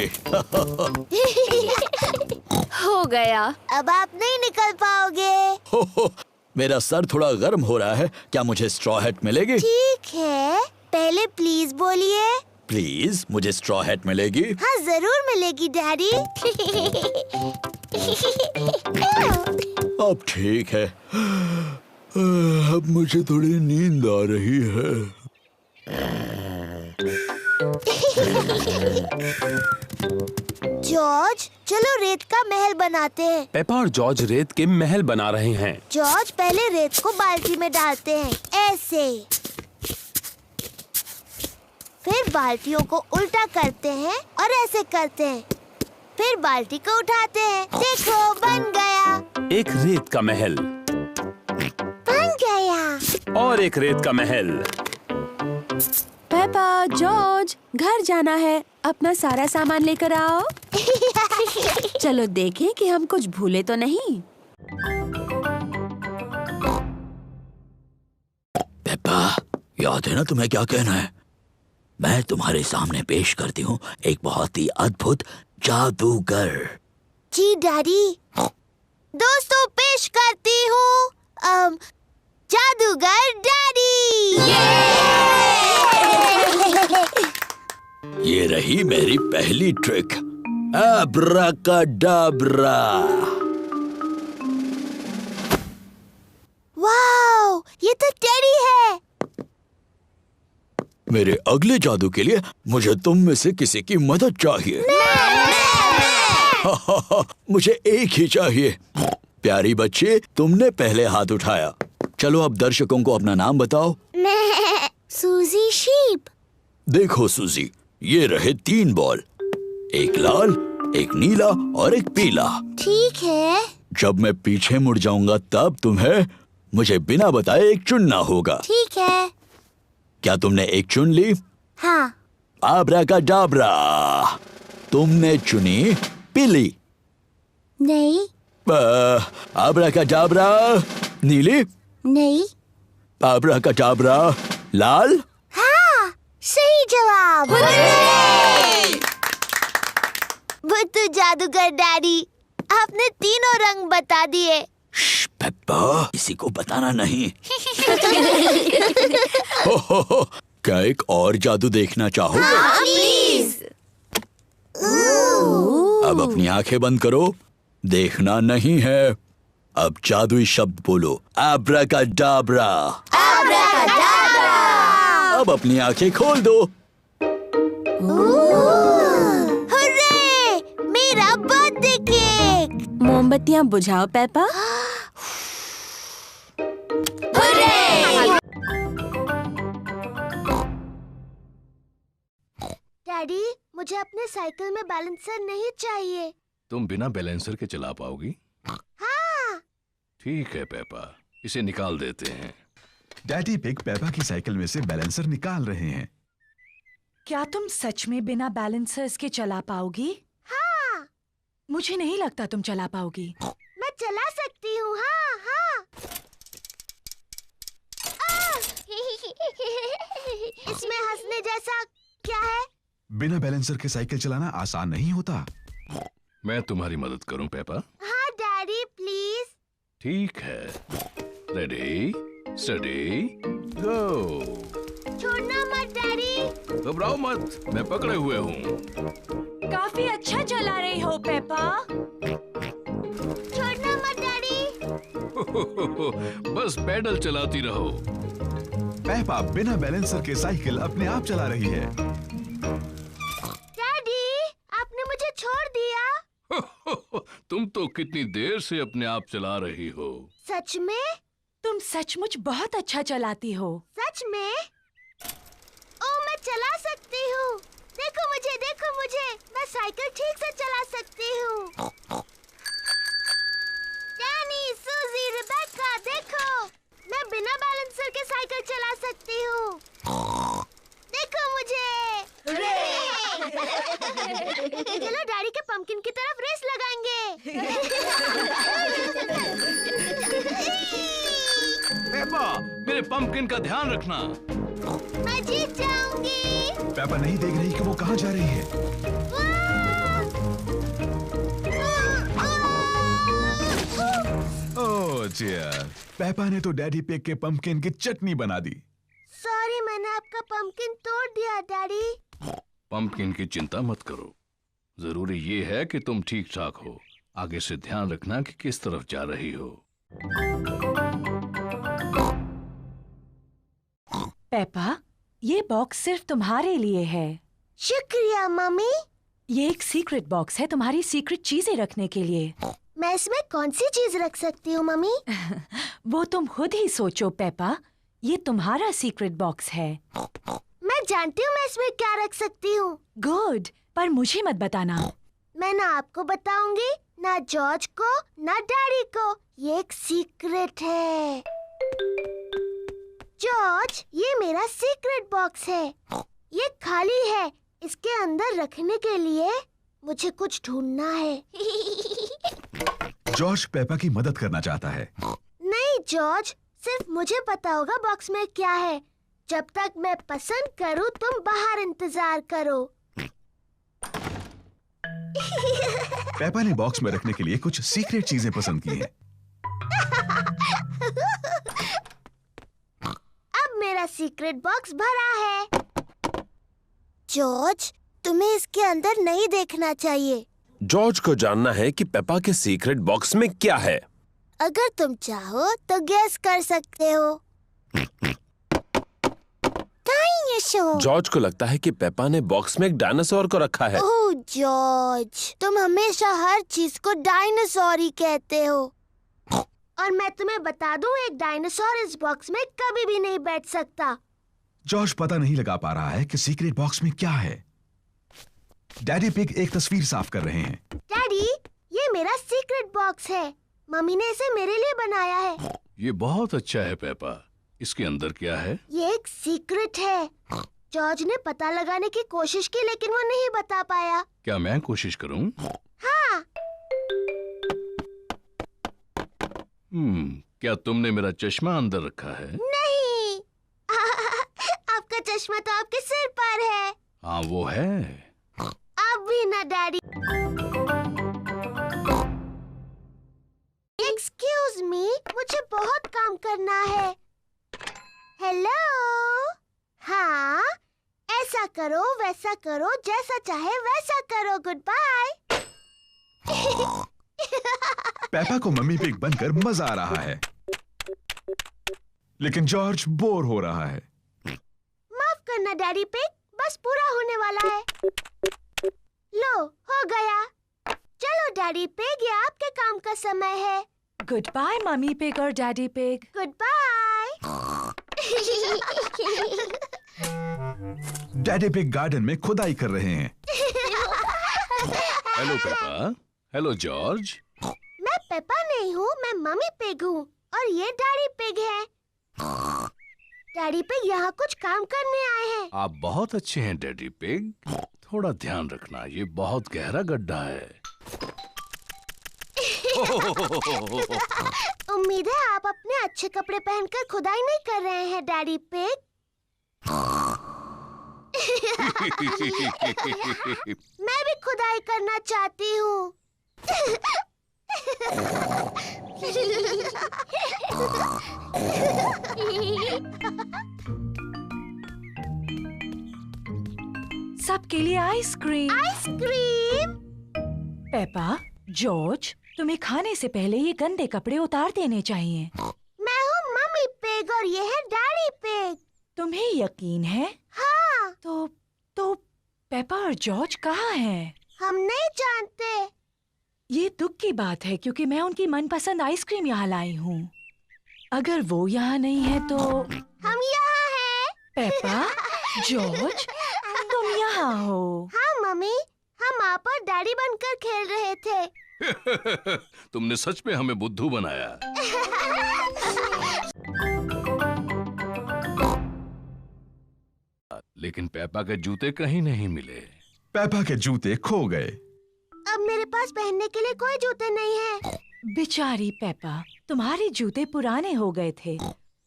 Speaker 10: हो गया।
Speaker 2: अब आप नहीं निकल पाओगे।
Speaker 1: हो, मेरा सर थोड़ा गर्म हो रहा है। क्या मुझे स्ट्रॉ हैट मिलेगी?
Speaker 2: ठीक है, पहले प्लीज बोलिए।
Speaker 1: प्लीज, मुझे स्ट्रॉ हैट मिलेगी?
Speaker 2: हाँ जरूर मिलेगी डैडी।
Speaker 1: अब ठीक है। अब मुझे थोड़ी नींद आ रही है।
Speaker 2: जॉर्ज, चलो रेत का महल बनाते हैं।
Speaker 4: पेपा और जॉर्ज रेत के महल बना रहे हैं।
Speaker 2: जॉर्ज, पहले रेत को बाल्टी में डालते हैं, ऐसे। फिर बाल्टियों को उल्टा करते हैं और ऐसे करते हैं। फिर बाल्टी को उठाते हैं। देखो, बन गया।
Speaker 4: एक रेत का महल।
Speaker 2: बन गया।
Speaker 4: और एक रेत का महल।
Speaker 3: पेपा, जॉर्ज, घर जाना है। अपना सारा सामान लेकर आओ। चलो देखें कि हम कुछ भूले तो नहीं।
Speaker 1: पेपा, याद है ना तुम्हें क्या कहना है? मैं तुम्हारे सामने पेश करती हूँ एक बहुत ही अद्भुत जादूगर।
Speaker 2: जी डैडी। दोस्तों, पेश करती हूँ जादूगर डैडी।
Speaker 1: ये रही मेरी पहली ट्रिक, अब्राकाडाब्रा।
Speaker 2: वाओ, ये तो टेडी है।
Speaker 1: मेरे अगले जादू के लिए मुझे तुम में से किसी की मदद चाहिए। मुझे एक ही चाहिए। प्यारी बच्ची, तुमने पहले हाथ उठाया। चलो अब दर्शकों को अपना नाम बताओ।
Speaker 2: मैं सूजी शीप।
Speaker 1: देखो सूजी, ये रहे 3 बॉल, एक लाल, एक नीला और एक पीला।
Speaker 2: ठीक है।
Speaker 1: जब मैं पीछे मुड़ जाऊंगा तब तुम्हें मुझे बिना बताए एक चुनना होगा।
Speaker 2: ठीक है।
Speaker 1: क्या तुमने एक चुन ली?
Speaker 2: हाँ।
Speaker 1: आब्राकाडाब्रा, तुमने चुनी पीली।
Speaker 2: नहीं।
Speaker 1: आब्राकाडाब्रा, नीली।
Speaker 2: नहीं।
Speaker 1: आब्राकाडाब्रा, लाल।
Speaker 2: हाँ, सही जवाब। वो तो जादूगर डैडी, आपने तीनों रंग बता दिए।
Speaker 1: पेप्पा, किसी को बताना नहीं। हो, क्या एक और जादू देखना चाहोगे?
Speaker 2: हाँ, प्लीज।
Speaker 1: अब अपनी आंखें बंद करो, देखना नहीं है। अब जादुई शब्द बोलो, आब्राकाडाब्रा।
Speaker 2: आब्राकाडाब्रा।
Speaker 1: अब अपनी आंखें खोल दो।
Speaker 2: हुर्रे, मेरा बर्थडे केक।
Speaker 3: मोमबत्तियाँ बुझाओ पेपा।
Speaker 2: डैडी, मुझे अपने साइकिल में बैलेंसर नहीं चाहिए।
Speaker 9: तुम बिना बैलेंसर के चला पाओगी?
Speaker 2: हाँ।
Speaker 9: ठीक है पेपा, इसे निकाल देते हैं।
Speaker 5: डैडी पिग पेपा की साइकिल में से बैलेंसर निकाल रहे हैं।
Speaker 6: क्या तुम सच में बिना बैलेंसर्स के चला पाओगी?
Speaker 2: हाँ।
Speaker 6: मुझे नहीं लगता तुम चला पाओगी।
Speaker 2: मैं चला सकती हूँ। हाँ हाँ। इसमें हंसने जैसा क्या है?
Speaker 5: बिना बैलेंसर के साइकिल चलाना आसान नहीं होता।
Speaker 9: मैं तुम्हारी मदद करूं पेपा?
Speaker 2: हाँ डैडी, प्लीज।
Speaker 9: ठीक है। रेडी, स्टडी, गो।
Speaker 2: छोड़ना मत डैडी।
Speaker 9: घबराओ मत, मैं पकड़े हुए हूँ।
Speaker 6: काफी अच्छा चला रही हो पेपा।
Speaker 2: छोड़ना मत डैडी।
Speaker 9: बस पैडल चलाती रहो।
Speaker 5: पेपा बिना बैलेंसर के साइकिल अपने आप चला रही है।
Speaker 2: डैडी, आपने मुझे छोड़ दिया।
Speaker 9: तुम तो कितनी देर से अपने आप चला रही हो।
Speaker 2: सच में?
Speaker 6: तुम सचमुच बहुत अच्छा चलाती हो।
Speaker 2: सच में? चला सकती हूँ। देखो मुझे, मैं साइकिल ठीक से चला सकती हूँ। डैनी, सूजी, रिबेका, देखो, मैं बिना बैलेंसर के साइकिल चला सकती हूँ। देखो मुझे। चलो डैडी के पंपकिन की तरफ रेस लगाएंगे।
Speaker 9: पेपा, मेरे पंपकिन का ध्यान रखना।
Speaker 2: मैं जीत जाऊंगी।
Speaker 5: पेपा नहीं देख रही कि वो कहाँ जा रही है। ओह डियर, पेपा ने तो डैडी पिग के पंपकिन की चटनी बना दी।
Speaker 2: सॉरी, मैंने आपका पंपकिन तोड़ दिया डैडी।
Speaker 9: पंपकिन की चिंता मत करो, जरूरी ये है कि तुम ठीक ठाक हो। आगे से ध्यान रखना कि किस तरफ जा रही हो।
Speaker 6: पेपा, ये बॉक्स सिर्फ तुम्हारे लिए है।
Speaker 2: शुक्रिया मम्मी।
Speaker 6: ये एक सीक्रेट बॉक्स है तुम्हारी सीक्रेट चीजें रखने के लिए।
Speaker 2: मैं इसमें कौन सी चीज रख सकती हूँ मम्मी?
Speaker 6: वो तुम खुद ही सोचो पेपा, ये तुम्हारा सीक्रेट बॉक्स है।
Speaker 2: मैं जानती हूँ मैं इसमें क्या रख सकती हूँ।
Speaker 6: गुड, पर मुझे मत बताना।
Speaker 2: मैं ना आपको बताऊंगी, ना जॉर्ज को, ना डैडी को। ये एक सीक्रेट है। जॉर्ज, ये मेरा सीक्रेट बॉक्स है। ये खाली है। इसके अंदर रखने के लिए मुझे कुछ ढूंढना है।
Speaker 5: जॉर्ज पेपा की मदद करना चाहता है।
Speaker 2: नहीं जॉर्ज, सिर्फ मुझे पता होगा बॉक्स में क्या है। जब तक मैं पसंद करूं, तुम बाहर इंतजार करो।
Speaker 5: पेपा ने बॉक्स में रखने के लिए कुछ सीक्रेट चीजें पसंद की हैं।
Speaker 2: अब मेरा सीक्रेट बॉक्स भरा है। जॉर्ज, तुम्हें इसके अंदर नहीं देखना चाहिए।
Speaker 4: जॉर्ज को जानना है कि पेपा के सीक्रेट बॉक्स में क्या है।
Speaker 2: अगर तुम चाहो तो गैस कर सकते हो।
Speaker 4: जॉर्ज को लगता है कि पेपा ने बॉक्स में एक डायनासोर को रखा है।
Speaker 2: ओह जॉर्ज, तुम हमेशा हर चीज को डायनासोर ही कहते हो। और मैं तुम्हें बता दूं, एक डायनासोर इस बॉक्स में कभी भी नहीं बैठ सकता।
Speaker 5: जॉर्ज पता नहीं लगा पा रहा है कि सीक्रेट बॉक्स में क्या है। डैडी पिग एक तस्वीर साफ कर रहे हैं।
Speaker 2: डैडी, ये मेरा सीक्रेट बॉक्स है। मम्मी ने इसे मेरे लिए बनाया है।
Speaker 9: ये बहुत अच्छा है पेपा। इसके अंदर क्या है?
Speaker 2: ये एक सीक्रेट है। जॉर्ज ने पता लगाने की कोशिश की, लेकिन वो नहीं बता पाया।
Speaker 9: क्या मैं कोशिश करूं?
Speaker 2: हाँ।
Speaker 9: क्या तुमने मेरा चश्मा अंदर रखा है?
Speaker 2: नहीं। आपका चश्मा तो आपके सिर पर है।
Speaker 9: हाँ वो है।
Speaker 2: अब भी ना डैडी। एक्सक्यूज मी, मुझे बहुत काम करना है। हेलो। हाँ, ऐसा करो, वैसा करो, जैसा चाहे वैसा करो। Good bye.
Speaker 5: पेपा को मम्मी पिग बनकर मजा आ रहा है, लेकिन जॉर्ज बोर हो रहा है।
Speaker 2: माफ करना डैडी पिग, बस पूरा होने वाला है। लो, हो गया। चलो डैडी पिग, ये आपके काम का समय है।
Speaker 6: गुड बाय मम्मी पिग और Daddy Pig.
Speaker 2: Good bye.
Speaker 5: Daddy Pig garden में खुदाई कर रहे हैं।
Speaker 9: Hello Peppa. Hello George.
Speaker 2: मैं पेपा नहीं हूँ, मैं मम्मी पिग हूँ और ये डैडी पिग है। डैडी पिग यहाँ कुछ काम करने आए हैं।
Speaker 9: आप बहुत अच्छे हैं डैडी पिग। थोड़ा ध्यान रखना, ये बहुत गहरा गड्ढा है।
Speaker 2: उम्मीद है आप अपने अच्छे कपड़े पहनकर खुदाई नहीं कर रहे हैं डैडी पिग। मैं भी खुदाई करना चाहती हूँ।
Speaker 6: सबके लिए आइसक्रीम।
Speaker 2: आइसक्रीम।
Speaker 6: पेपा, जॉर्ज, तुम्हें खाने से पहले ये गंदे कपड़े उतार देने चाहिए।
Speaker 2: मैं हूँ मम्मी पिग और ये है डैडी पिग।
Speaker 6: तुम्हें यकीन है?
Speaker 2: हाँ।
Speaker 6: तो पेपा और जॉर्ज कहाँ हैं?
Speaker 2: हम नहीं जानते।
Speaker 6: ये दुख की बात है क्योंकि मैं उनकी मनपसंद आइसक्रीम यहाँ लाई हूँ। अगर वो यहाँ नहीं है तो
Speaker 2: हम यहाँ हैं।
Speaker 6: पेपा, जॉर्ज, तुम यहाँ हो?
Speaker 2: हाँ मम्मी, हम आप और डैडी बनकर खेल रहे थे।
Speaker 9: तुमने सच में हमें बुद्धू बनाया। लेकिन पेपा के जूते कहीं नहीं मिले।
Speaker 5: पेपा के जूते खो गए।
Speaker 2: अब मेरे पास पहनने के लिए कोई जूते नहीं है।
Speaker 6: बेचारी पेपा, तुम्हारे जूते पुराने हो गए थे।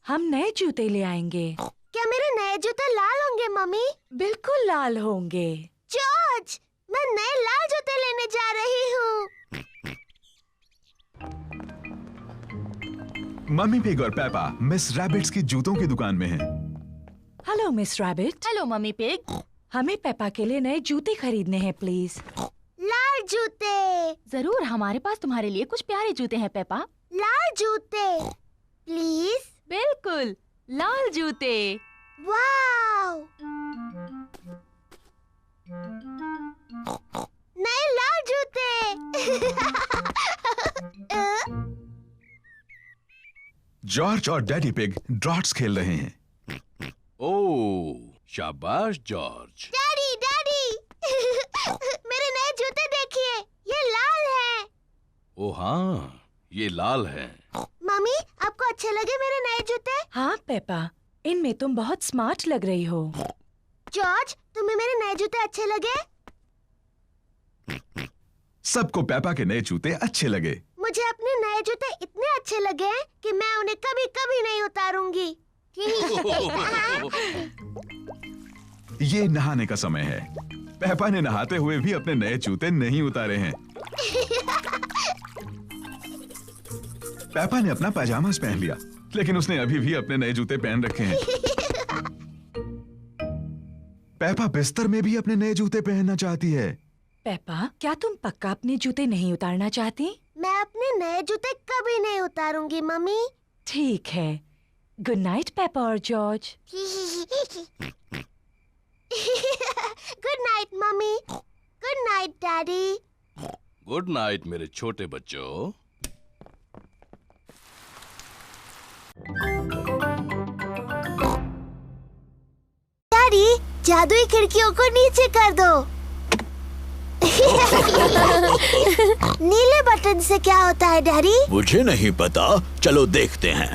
Speaker 6: हम नए जूते ले आएंगे।
Speaker 2: क्या मेरे नए जूते लाल होंगे मम्मी?
Speaker 6: बिल्कुल लाल होंगे।
Speaker 2: जॉर्ज, मैं नए लाल जूते लेने जा रही हूँ।
Speaker 5: मम्मी पिग और पेपा मिस रैबिट्स की जूतों की दुकान में हैं।
Speaker 6: Hello miss rabbit.
Speaker 7: Hello mummy pig.
Speaker 6: हमें पेपा के लिए नए जूते खरीदने हैं प्लीज।
Speaker 2: लाल जूते।
Speaker 7: जरूर, हमारे पास तुम्हारे लिए कुछ प्यारे जूते हैं पेपा।
Speaker 2: लाल जूते प्लीज।
Speaker 7: बिल्कुल, लाल जूते।
Speaker 2: वाव, नए लाल जूते।
Speaker 5: जॉर्ज और डैडी पिग ड्रॉट्स खेल रहे हैं।
Speaker 9: ओह, शाबाश जॉर्ज।
Speaker 2: डैडी, डैडी, मेरे नए जूते देखिए, ये लाल हैं।
Speaker 9: ओह हाँ, ये लाल हैं।
Speaker 2: मम्मी, आपको अच्छे लगे मेरे नए जूते?
Speaker 6: हाँ पेपा, इनमें तुम बहुत स्मार्ट लग रही हो।
Speaker 2: जॉर्ज, तुम्हें मेरे नए जूते अच्छे लगे?
Speaker 5: सबको पेपा के नए जूते अच्छे लगे।
Speaker 2: मुझे अपने नए जूते इतने अच्छे लगे हैं कि मैं उन्हें कभी कभी नहीं उतारूंगी।
Speaker 5: ये नहाने का समय है। पेपा ने नहाते हुए भी अपने नए जूते नहीं उतारे हैं। पेपा ने अपना पैजामास पहन लिया, लेकिन उसने अभी भी अपने नए जूते पहन रखे हैं। पेपा बिस्तर में भी अपने नए जूते पहनना चाहती है।
Speaker 6: पेपा, क्या तुम पक्का अपने जूते नहीं उतारना चाहती?
Speaker 2: मैं अपने नए जूते कभी नहीं उतारूंगी मम्मी।
Speaker 6: ठीक है। गुड नाइट पेपा और George.
Speaker 2: Good night mummy. Good night daddy.
Speaker 9: Good night मेरे छोटे बच्चों।
Speaker 2: डैडी, जादुई खिड़कियों को नीचे कर दो। नीले बटन से क्या होता है डैडी?
Speaker 1: मुझे नहीं पता, चलो देखते हैं।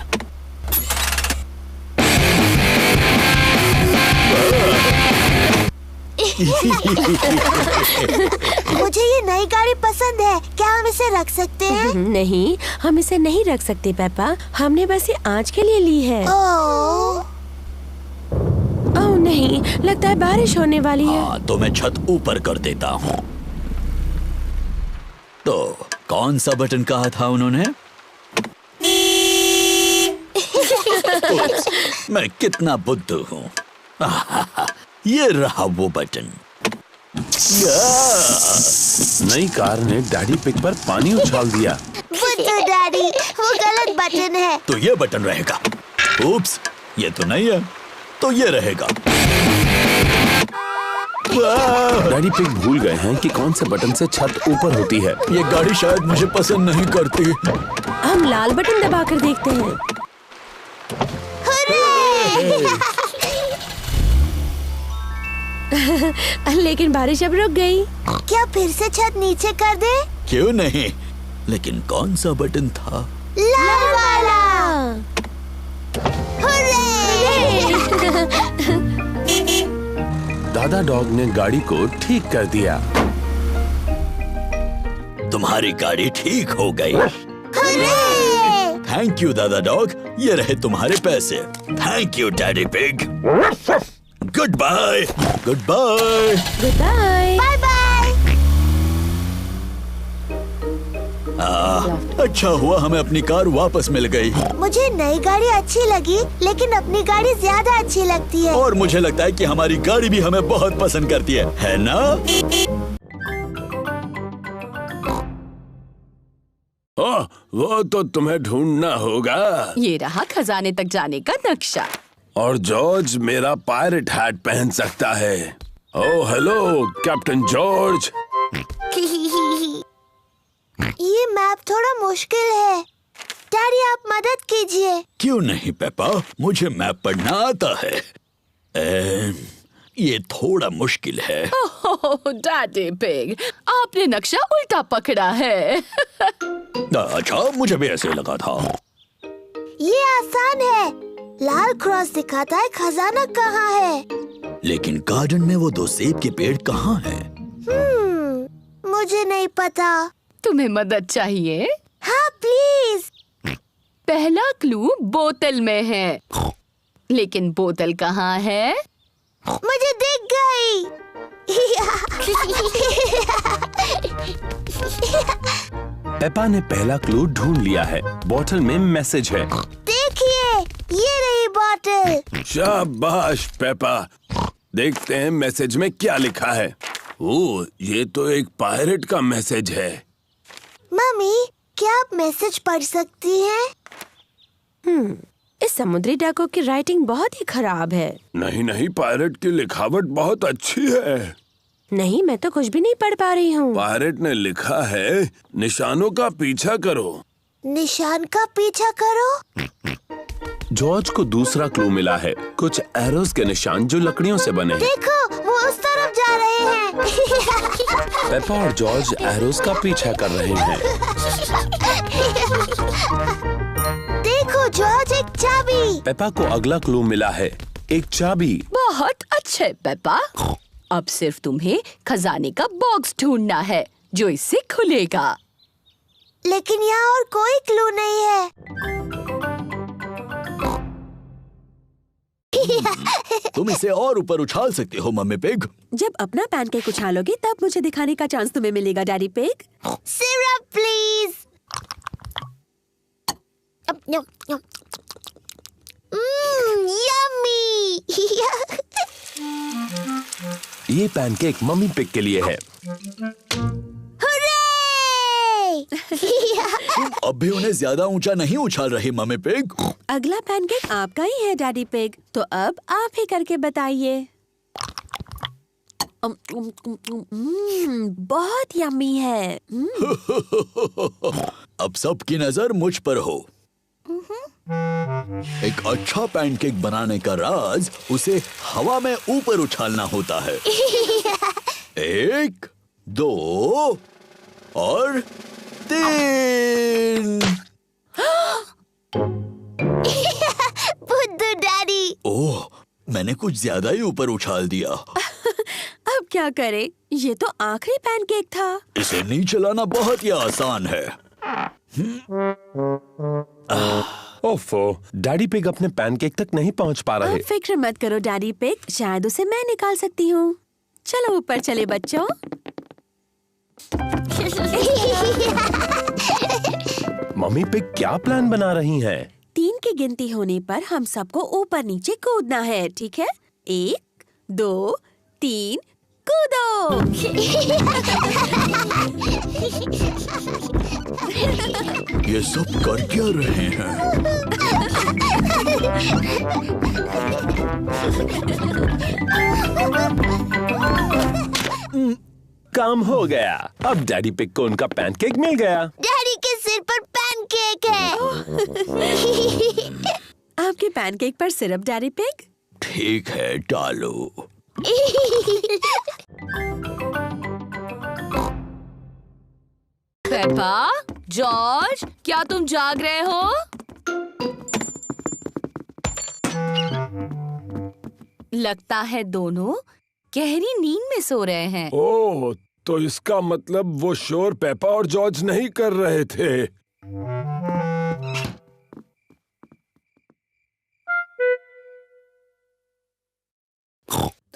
Speaker 2: मुझे ये नई गाड़ी पसंद है, क्या हम इसे रख सकते हैं?
Speaker 10: नहीं, हम इसे नहीं रख सकते पेपा, हमने बस ये आज के लिए ली है।
Speaker 2: ओह
Speaker 10: नहीं, लगता है बारिश होने वाली है।
Speaker 1: हाँ, तो मैं छत ऊपर कर देता हूँ। तो कौन सा बटन कहा था उन्होंने? मैं कितना बुद्धू हूँ। ये रहा वो बटन।
Speaker 4: नई कार ने डैडी पिग पर पानी उछाल दिया।
Speaker 2: बुद्धू डैडी, वो गलत बटन है।
Speaker 1: तो ये बटन रहेगा। उप्स, ये तो नहीं है, तो ये रहेगा।
Speaker 4: डैडी पिग भूल गए हैं कि कौन से बटन से छत ऊपर होती है।
Speaker 1: ये गाड़ी शायद मुझे पसंद नहीं करती।
Speaker 10: हम लाल बटन दबाकर देखते हैं। लेकिन बारिश अब रुक गई।
Speaker 2: क्या फिर से छत नीचे कर दे?
Speaker 1: क्यों नहीं, लेकिन कौन सा बटन था?
Speaker 2: लाल वाला।
Speaker 4: दादा डॉग ने गाड़ी को ठीक कर दिया।
Speaker 1: तुम्हारी गाड़ी ठीक हो गई। थैंक यू दादा डॉग, ये रहे तुम्हारे पैसे। Thank you Daddy Pig. Good bye. Good bye.
Speaker 10: Good bye.
Speaker 2: Bye bye.
Speaker 1: अच्छा हुआ हमें अपनी कार वापस मिल गई।
Speaker 2: मुझे नई गाड़ी अच्छी लगी, लेकिन अपनी गाड़ी ज्यादा अच्छी लगती है।
Speaker 1: और मुझे लगता है कि हमारी गाड़ी भी हमें बहुत पसंद करती है ना?
Speaker 4: ओह, वो तो तुम्हें ढूंढना होगा।
Speaker 11: ये रहा खजाने तक जाने का नक्शा।
Speaker 4: और जॉर्ज मेरा पायरेट हैट पहन सकता है। Oh hello captain George.
Speaker 2: ये मैप थोड़ा मुश्किल है, डैडी आप मदद कीजिए।
Speaker 1: क्यों नहीं पेपा, मुझे मैप पढ़ना आता है। ये थोड़ा मुश्किल है।
Speaker 11: ओह डैडी पिग, आपने नक्शा उल्टा पकड़ा है।
Speaker 1: अच्छा, मुझे भी ऐसे लगा था।
Speaker 2: ये आसान है। लाल क्रॉस दिखाता है खजाना कहाँ है।
Speaker 1: लेकिन गार्डन में वो 2 सेब के पेड़ कहाँ हैं?
Speaker 2: मुझे नहीं पता।
Speaker 11: तुम्हें मदद चाहिए?
Speaker 2: हाँ प्लीज।
Speaker 11: पहला क्लू बोतल में है, लेकिन बोतल कहाँ है?
Speaker 2: मुझे दिख गई।
Speaker 4: पेपा ने पहला क्लू ढूंढ लिया है। बोतल में मैसेज है।
Speaker 2: देखिए, ये रही बोतल।
Speaker 4: शाबाश पेपा। देखते हैं मैसेज में क्या लिखा है। ओह, ये तो एक पायरेट का मैसेज है।
Speaker 2: मम्मी, क्या आप मैसेज पढ़ सकती हैं?
Speaker 10: इस समुद्री डाकू की राइटिंग बहुत ही खराब है।
Speaker 4: नहीं नहीं, पायरेट की लिखावट बहुत अच्छी है।
Speaker 10: नहीं, मैं तो कुछ भी नहीं पढ़ पा रही हूँ।
Speaker 4: पायरेट ने लिखा है, निशानों का पीछा करो।
Speaker 2: निशान का पीछा करो?
Speaker 4: जॉर्ज को दूसरा क्लू मिला है। कुछ एरोस के निशान जो लकड़ियों से बने हैं।
Speaker 2: देखो, वो उस तरफ जा रहे हैं।
Speaker 4: पेपा और जॉर्ज एरोस का पीछा कर रहे हैं।
Speaker 2: देखो जॉर्ज, एक चाबी।
Speaker 4: पेपा को अगला क्लू मिला है, एक चाबी।
Speaker 11: बहुत अच्छे पेपा। अब सिर्फ तुम्हें खजाने का बॉक्स ढूंढना है जो इससे खुलेगा।
Speaker 2: लेकिन यहाँ और कोई क्लू नहीं है।
Speaker 1: तुम इसे और ऊपर उछाल सकते हो मम्मी पिग।
Speaker 10: जब अपना पैनकेक उछालोगे तब मुझे दिखाने का चांस तुम्हें मिलेगा daddy pig.
Speaker 2: Syrup please. Yummy.
Speaker 4: ये पैनकेक मम्मी पिग के लिए है।
Speaker 1: अब भी उन्हें ज्यादा ऊंचा नहीं उछाल रही मम्मी पिग।
Speaker 10: अगला पैनकेक आपका ही है डैडी पिग, तो अब आप ही करके बताइए। बहुत यम्मी है।
Speaker 1: अब सबकी नजर मुझ पर हो। एक अच्छा पैनकेक बनाने का राज उसे हवा में ऊपर उछालना होता है। 1, 2 और 3।
Speaker 2: बुद्धू डैडी।
Speaker 1: ओह, मैंने कुछ ज्यादा ही ऊपर उछाल दिया।
Speaker 10: अब क्या करें? ये तो आखिरी पैनकेक था।
Speaker 1: इसे नीचे लाना बहुत ही आसान है।
Speaker 4: ओफो, डैडी पिग अपने पैनकेक तक नहीं पहुंच पा रहे।
Speaker 10: फिक्र मत करो डैडी पिग, शायद उसे मैं निकाल सकती हूँ। चलो ऊपर चले बच्चों।
Speaker 4: मम्मी पिग क्या प्लान बना रही हैं?
Speaker 10: 3 की गिनती होने पर हम सबको ऊपर नीचे कूदना है, ठीक है? 1, 2, 3, कूदो।
Speaker 1: ये सब कर क्या रहे हैं?
Speaker 4: काम हो गया। अब डैडी पिग को उनका पैनकेक मिल गया।
Speaker 2: डैडी के सिर पर पैनकेक है।
Speaker 10: आपके पैनकेक पर सिरप डैडी पिग?
Speaker 1: ठीक है, डालो।
Speaker 11: पेपा, जॉर्ज, क्या तुम जाग रहे हो? लगता है दोनों गहरी नींद में सो रहे हैं।
Speaker 4: ओह, तो इसका मतलब वो शोर पेपा और जॉर्ज नहीं कर रहे थे।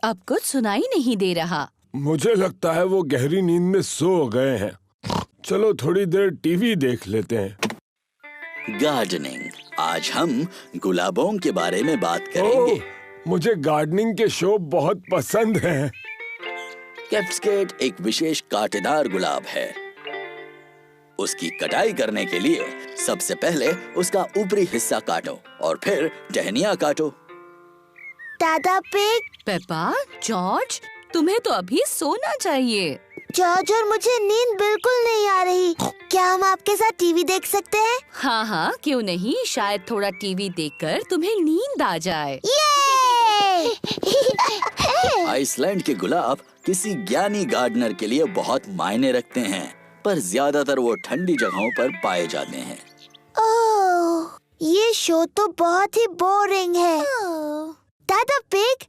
Speaker 11: अब कुछ सुनाई नहीं दे रहा।
Speaker 4: मुझे लगता है वो गहरी नींद में सो गए हैं। चलो थोड़ी देर टीवी देख लेते हैं।
Speaker 1: गार्डनिंग। आज हम गुलाबों के बारे में बात करेंगे।
Speaker 4: मुझे गार्डनिंग के शो बहुत पसंद हैं।
Speaker 1: कैप्सकेट एक विशेष कांटेदार गुलाब है। उसकी कटाई करने के लिए सबसे पहले उसका ऊपरी हिस्सा काटो और फिर टहनियाँ काटो।
Speaker 2: दादा पिग।
Speaker 11: पेपा, जॉर्ज, तुम्हें तो अभी सोना चाहिए।
Speaker 2: जॉर्ज और मुझे नींद बिल्कुल नहीं आ रही। क्या हम आपके साथ टीवी देख सकते हैं?
Speaker 11: हाँ हाँ, क्यों नहीं। शायद थोड़ा टीवी देखकर तुम्हें नींद आ जाए।
Speaker 2: ये
Speaker 1: आइसलैंड के गुलाब किसी ज्ञानी गार्डनर के लिए बहुत मायने रखते हैं, पर ज्यादातर वो ठंडी जगहों पर पाए जाते हैं।
Speaker 2: ओह, ये शो तो बहुत ही बोरिंग है। दादा पिग,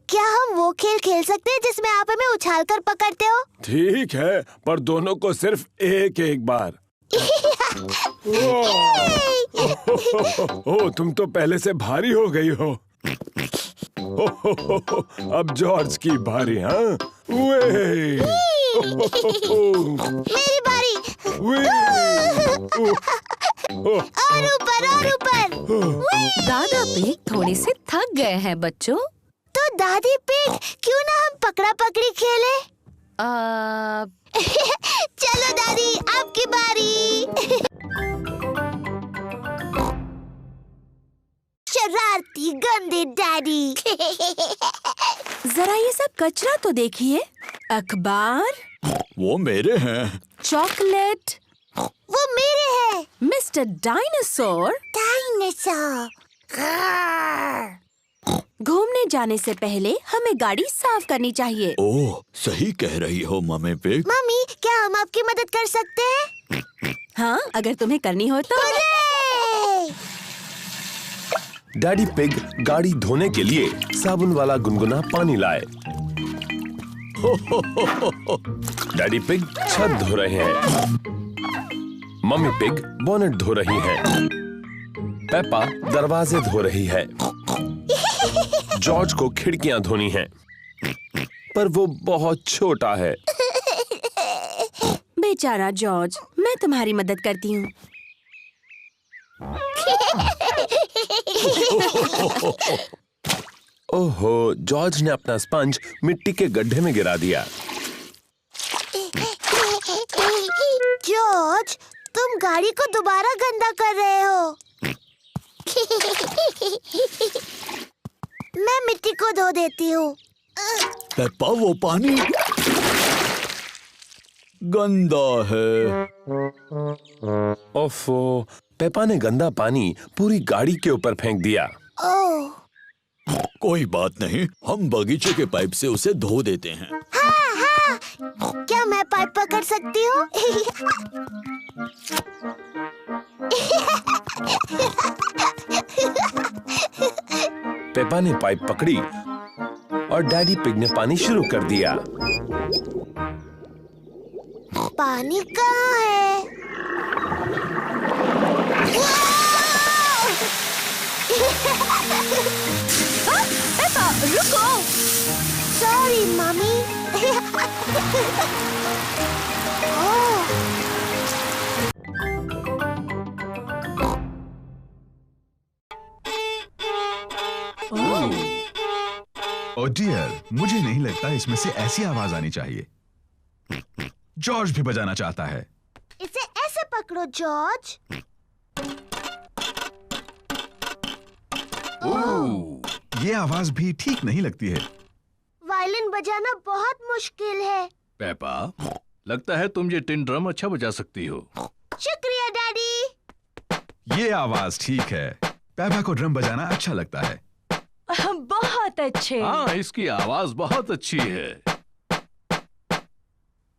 Speaker 2: क्या हम वो खेल खेल सकते हैं जिसमें आप हमें उछाल कर पकड़ते हो?
Speaker 4: ठीक है, पर दोनों को सिर्फ एक बार। ओह, तुम तो पहले से भारी हो गई हो। अब जॉर्ज की बारी। हाँ,
Speaker 2: मेरी बारी। और ऊपर और ऊपर।
Speaker 11: दादा पिग थोड़े से थक गए हैं बच्चों।
Speaker 2: तो दादी पिग, क्यों ना हम पकड़ा पकड़ी खेले? चलो दादी, आपकी बारी। शरारती गंदे डैडी।
Speaker 10: जरा ये सब कचरा तो देखिए। अखबार,
Speaker 1: वो मेरे हैं।
Speaker 10: चॉकलेट,
Speaker 2: वो मेरे हैं।
Speaker 10: Mister dinosaur.
Speaker 2: डायनासोर।
Speaker 10: घूमने जाने से पहले हमें गाड़ी साफ करनी चाहिए।
Speaker 1: ओह, सही कह रही हो मम्मी पिग।
Speaker 2: मम्मी, क्या हम आपकी मदद कर सकते हैं?
Speaker 10: हाँ, अगर तुम्हें करनी हो तो।
Speaker 4: डैडी पिग गाड़ी धोने के लिए साबुन वाला गुनगुना पानी लाए। डैडी पिग छत धो रहे हैं। मम्मी पिग बोनेट धो रही है। पेपा दरवाजे धो रही है। जॉर्ज को खिड़कियां धोनी हैं, पर वो बहुत छोटा है।
Speaker 10: बेचारा जॉर्ज, मैं तुम्हारी मदद करती हूँ।
Speaker 4: ओहो, जॉर्ज ने अपना स्पंज मिट्टी के गड्ढे में गिरा दिया।
Speaker 2: जॉर्ज, तुम गाड़ी को दोबारा गंदा कर रहे हो। मैं मिट्टी को धो देती हूँ।
Speaker 1: पेप्पा, वो पानी गंदा है।
Speaker 4: ओफो, पेपा ने गंदा पानी पूरी गाड़ी के ऊपर फेंक दिया।
Speaker 2: ओह,
Speaker 1: कोई बात नहीं, हम बगीचे के पाइप से उसे धो देते हैं।
Speaker 2: हाँ हाँ, क्या मैं पाइप पकड़ सकती हूँ?
Speaker 4: पेपा ने पाइप पकड़ी और डैडी पिग ने पानी शुरू कर दिया।
Speaker 2: पानी कहाँ है?
Speaker 10: पेपा, रुको।
Speaker 2: Sorry mummy.
Speaker 5: ओह डियर, मुझे नहीं लगता इसमें से ऐसी आवाज आनी चाहिए। जॉर्ज भी बजाना चाहता है।
Speaker 2: इसे ऐसे पकड़ो जॉर्ज।
Speaker 5: ये आवाज भी ठीक नहीं लगती है।
Speaker 2: वायलिन बजाना बहुत मुश्किल है।
Speaker 9: पेपा, लगता है तुम ये टिन ड्रम अच्छा बजा सकती हो।
Speaker 2: शुक्रिया डैडी।
Speaker 5: ये आवाज ठीक है। पेपा को ड्रम बजाना अच्छा लगता है।
Speaker 6: बहुत अच्छे।
Speaker 9: हाँ, इसकी आवाज बहुत अच्छी है।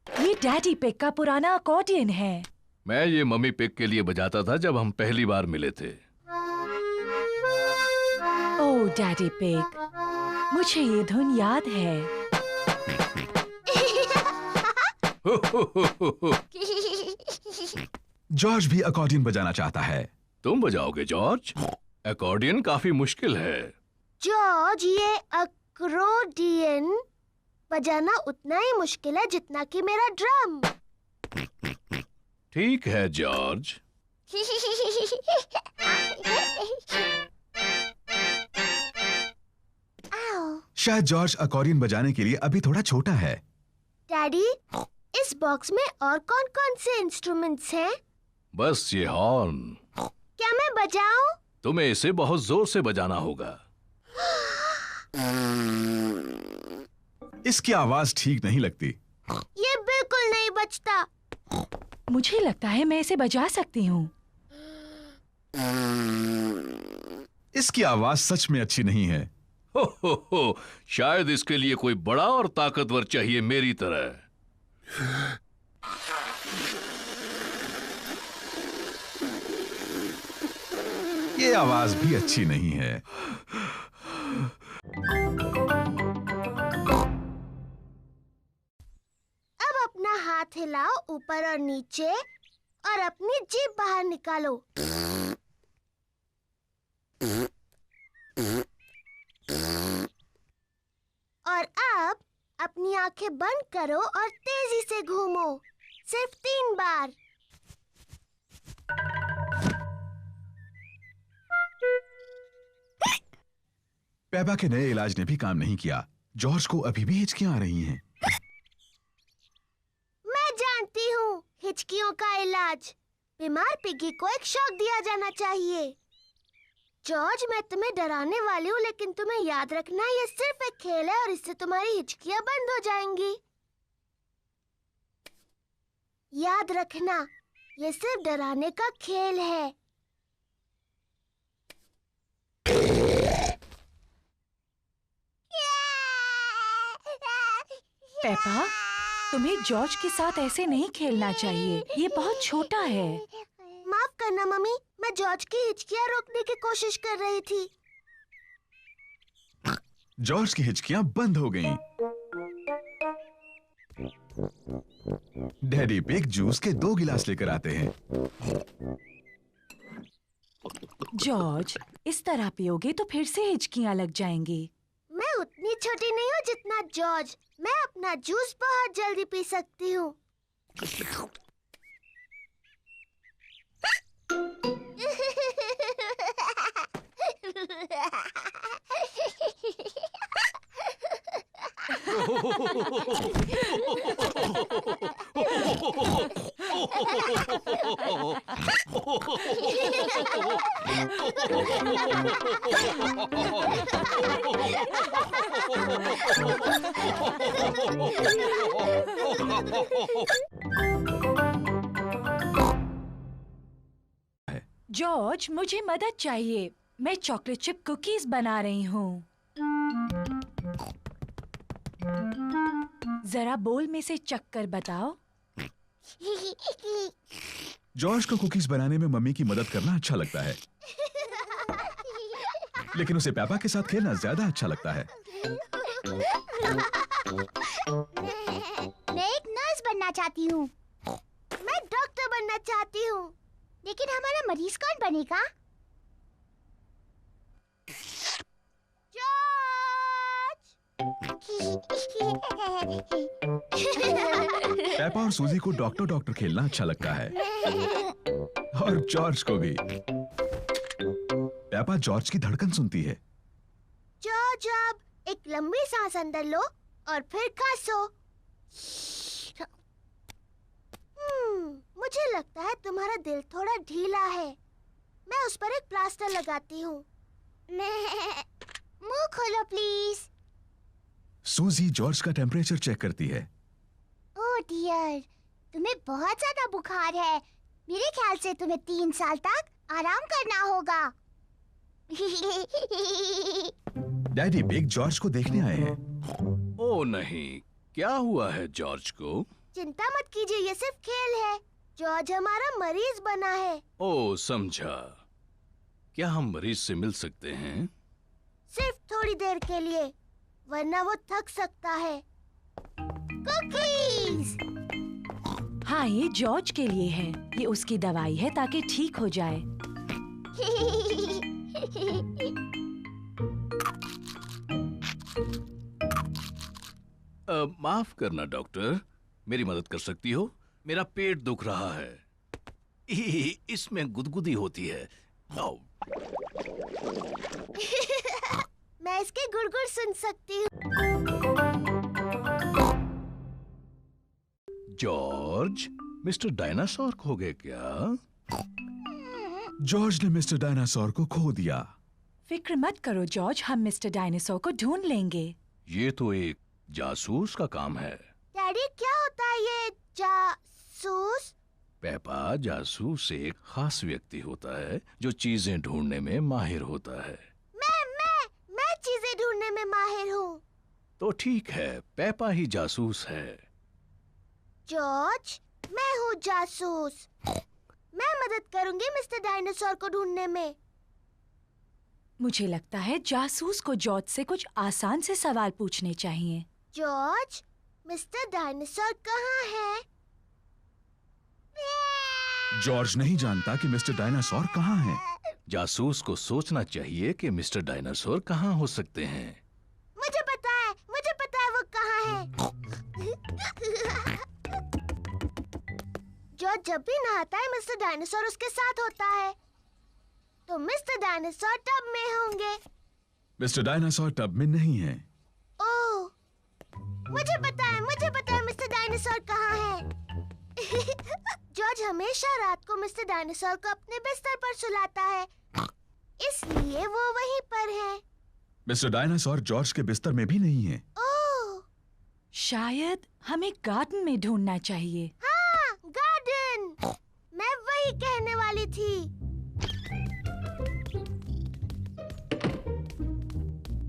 Speaker 6: ये डैडी पिग का पुराना अकॉर्डियन है।
Speaker 9: मैं ये मम्मी पिग के लिए बजाता था जब हम पहली बार मिले थे।
Speaker 6: ओह डैडी पिग, मुझे ये धुन याद है।
Speaker 5: जॉर्ज भी अकॉर्डियन बजाना चाहता है।
Speaker 9: तुम बजाओगे जॉर्ज? अकॉर्डियन काफी मुश्किल है।
Speaker 2: जॉर्ज, ये अकॉर्डियन बजाना उतना ही मुश्किल है जितना कि मेरा ड्रम।
Speaker 9: ठीक है जॉर्ज।
Speaker 5: शायद जॉर्ज अकॉर्डियन बजाने के लिए अभी थोड़ा छोटा है।
Speaker 2: डैडी, इस बॉक्स में और कौन-कौन से इंस्ट्रूमेंट्स हैं?
Speaker 9: बस ये हॉर्न।
Speaker 2: क्या मैं बजाऊं?
Speaker 9: तुम्हें इसे बहुत जोर से बजाना होगा।
Speaker 5: इसकी आवाज ठीक नहीं लगती।
Speaker 2: ये बिल्कुल नहीं बजता।
Speaker 6: मुझे लगता है मैं इसे बजा सकती हूँ।
Speaker 5: इसकी आवाज सच में अच्छी नहीं है।
Speaker 9: हो, शायद इसके लिए कोई बड़ा और ताकतवर चाहिए मेरी तरह।
Speaker 5: ये आवाज भी अच्छी नहीं है।
Speaker 2: अब अपना हाथ हिलाओ ऊपर और नीचे और अपनी जीभ बाहर निकालो। और अब अपनी आंखें बंद करो और तेजी से घूमो, सिर्फ 3 बार।
Speaker 5: पेपा के नए इलाज ने भी काम नहीं किया। जॉर्ज को अभी भी हिचकियां आ रही हैं।
Speaker 2: मैं जानती हूँ हिचकियों का इलाज। बीमार पिगी को एक शॉक दिया जाना चाहिए। जॉर्ज, मैं तुम्हें डराने वाली हूँ, लेकिन तुम्हें याद रखना ये सिर्फ एक खेल है और इससे तुम्हारी हिचकियां बंद हो जाएंगी। याद रखना, ये सिर्फ डराने का खेल है।
Speaker 6: पेपा, तुम्हें जॉर्ज के साथ ऐसे नहीं खेलना चाहिए। ये बहुत छोटा है।
Speaker 2: माफ करना मम्मी, मैं जॉर्ज की हिचकियां रोकने की कोशिश कर रही थी।
Speaker 5: जॉर्ज की हिचकियां बंद हो गईं। डैडी पिग जूस के 2 गिलास लेकर आते हैं।
Speaker 6: जॉर्ज, इस तरह पियोगे तो फिर से हिचकियां लग जाएंगी।
Speaker 2: मैं उतनी छोटी नहीं हूँ जितना जॉर्ज। मैं अपना जूस बहुत जल्दी पी सकती हूँ।
Speaker 6: जॉर्ज, मुझे मदद चाहिए। मैं चॉकलेट चिप कुकीज बना रही हूँ। जरा बोल में से चक्कर बताओ।
Speaker 5: जॉर्ज को कुकीज बनाने में मम्मी की मदद करना अच्छा लगता है, लेकिन उसे पेपा के साथ खेलना ज्यादा अच्छा लगता है।
Speaker 2: मैं एक नर्स बनना चाहती हूँ। मैं डॉक्टर बनना चाहती हूँ, लेकिन हमारा मरीज कौन बनेगा?
Speaker 5: पेपा और सूजी को डॉक्टर डॉक्टर खेलना अच्छा लगता है, और जॉर्ज को भी। पेपा जॉर्ज की धड़कन सुनती है।
Speaker 2: जॉर्ज, अब एक लंबी सांस अंदर लो और फिर खांसो। मुझे लगता है तुम्हारा दिल थोड़ा ढीला है। मैं उस पर एक प्लास्टर लगाती हूँ। मुंह खोलो प्लीज।
Speaker 5: सूजी जॉर्ज का टेम्परेचर चेक करती है।
Speaker 2: ओह डियर, तुम्हें बहुत ज्यादा बुखार है। मेरे ख्याल से तुम्हें 3 साल तक आराम करना होगा।
Speaker 5: डैडी बिग जॉर्ज को देखने आए हैं।
Speaker 9: ओ नहीं, क्या हुआ है जॉर्ज को?
Speaker 2: चिंता मत कीजिए, ये सिर्फ खेल है। जॉर्ज हमारा मरीज बना है।
Speaker 9: ओ समझा। क्या हम मरीज से मिल सकते हैं?
Speaker 2: सिर्फ थोड़ी देर के लिए, वरना वो थक सकता है। कुकीज!
Speaker 6: हाँ, ये जॉर्ज के लिए है। ये उसकी दवाई है ताकि ठीक हो जाए।
Speaker 9: माफ करना डॉक्टर, मेरी मदद कर सकती हो? मेरा पेट दुख रहा है। इसमें गुदगुदी होती है। आओ।
Speaker 2: मैं इसके गुड़गुड़ सुन सकती हूँ।
Speaker 9: जॉर्ज, मिस्टर डायनासोर खो गए क्या?
Speaker 5: जॉर्ज ने मिस्टर डायनासोर को खो दिया।
Speaker 6: फिक्र मत करो जॉर्ज, हम मिस्टर डायनासोर को ढूंढ लेंगे।
Speaker 9: ये तो एक जासूस का काम है।
Speaker 2: डैडी, क्या होता है ये जासूस?
Speaker 9: पेपा, जासूस एक खास व्यक्ति होता है जो चीजें ढूंढने में माहिर होता है।
Speaker 2: मैं चीजें ढूंढने
Speaker 9: तो ठीक है, पेपा ही जासूस है।
Speaker 2: जॉर्ज, मैं हूँ जासूस। मैं मदद करूंगी मिस्टर डायनासोर को ढूंढने में।
Speaker 6: मुझे लगता है जासूस को जॉर्ज से कुछ आसान से सवाल पूछने चाहिए।
Speaker 2: जॉर्ज, मिस्टर डायनासोर कहाँ है?
Speaker 5: जॉर्ज नहीं जानता कि मिस्टर डायनासोर कहाँ है।
Speaker 9: जासूस को सोचना चाहिए कि मिस्टर डायनासोर कहाँ हो सकते हैं।
Speaker 2: मुझे पता है वो कहाँ है। जॉर्ज जब भी नहाता है मिस्टर डायनासोर उसके साथ होता है, तो मिस्टर डायनासोर टब में होंगे।
Speaker 5: मिस्टर डायनासोर टब में नहीं है।
Speaker 2: ओह, मुझे पता है मिस्टर डायनासोर कहाँ है। जॉर्ज हमेशा रात को मिस्टर डायनासोर को अपने बिस्तर पर सुलाता है, इसलिए वो वहीं पर है।
Speaker 5: मिस्टर डायनासोर जॉर्ज के बिस्तर में भी नहीं है।
Speaker 2: ओह,
Speaker 6: शायद हमें गार्डन में ढूंढना चाहिए।
Speaker 2: हाँ, गार्डन। मैं वही कहने वाली थी।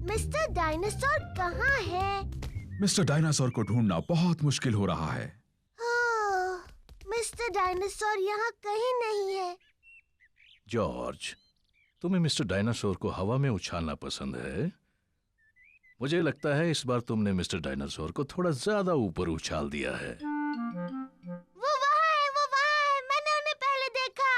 Speaker 2: मिस्टर डायनासोर कहाँ है?
Speaker 5: मिस्टर डायनासोर को ढूंढना बहुत मुश्किल हो रहा है।
Speaker 2: मिस्टर डायनासोर यहाँ कहीं नहीं है।
Speaker 9: जॉर्ज, तुम्हें मिस्टर डायनासोर को हवा में उछालना पसंद है। मुझे लगता है इस बार तुमने मिस्टर डायनासोर को थोड़ा ज्यादा ऊपर उछाल दिया है।
Speaker 2: वो वहाँ है, मैंने उन्हें पहले देखा।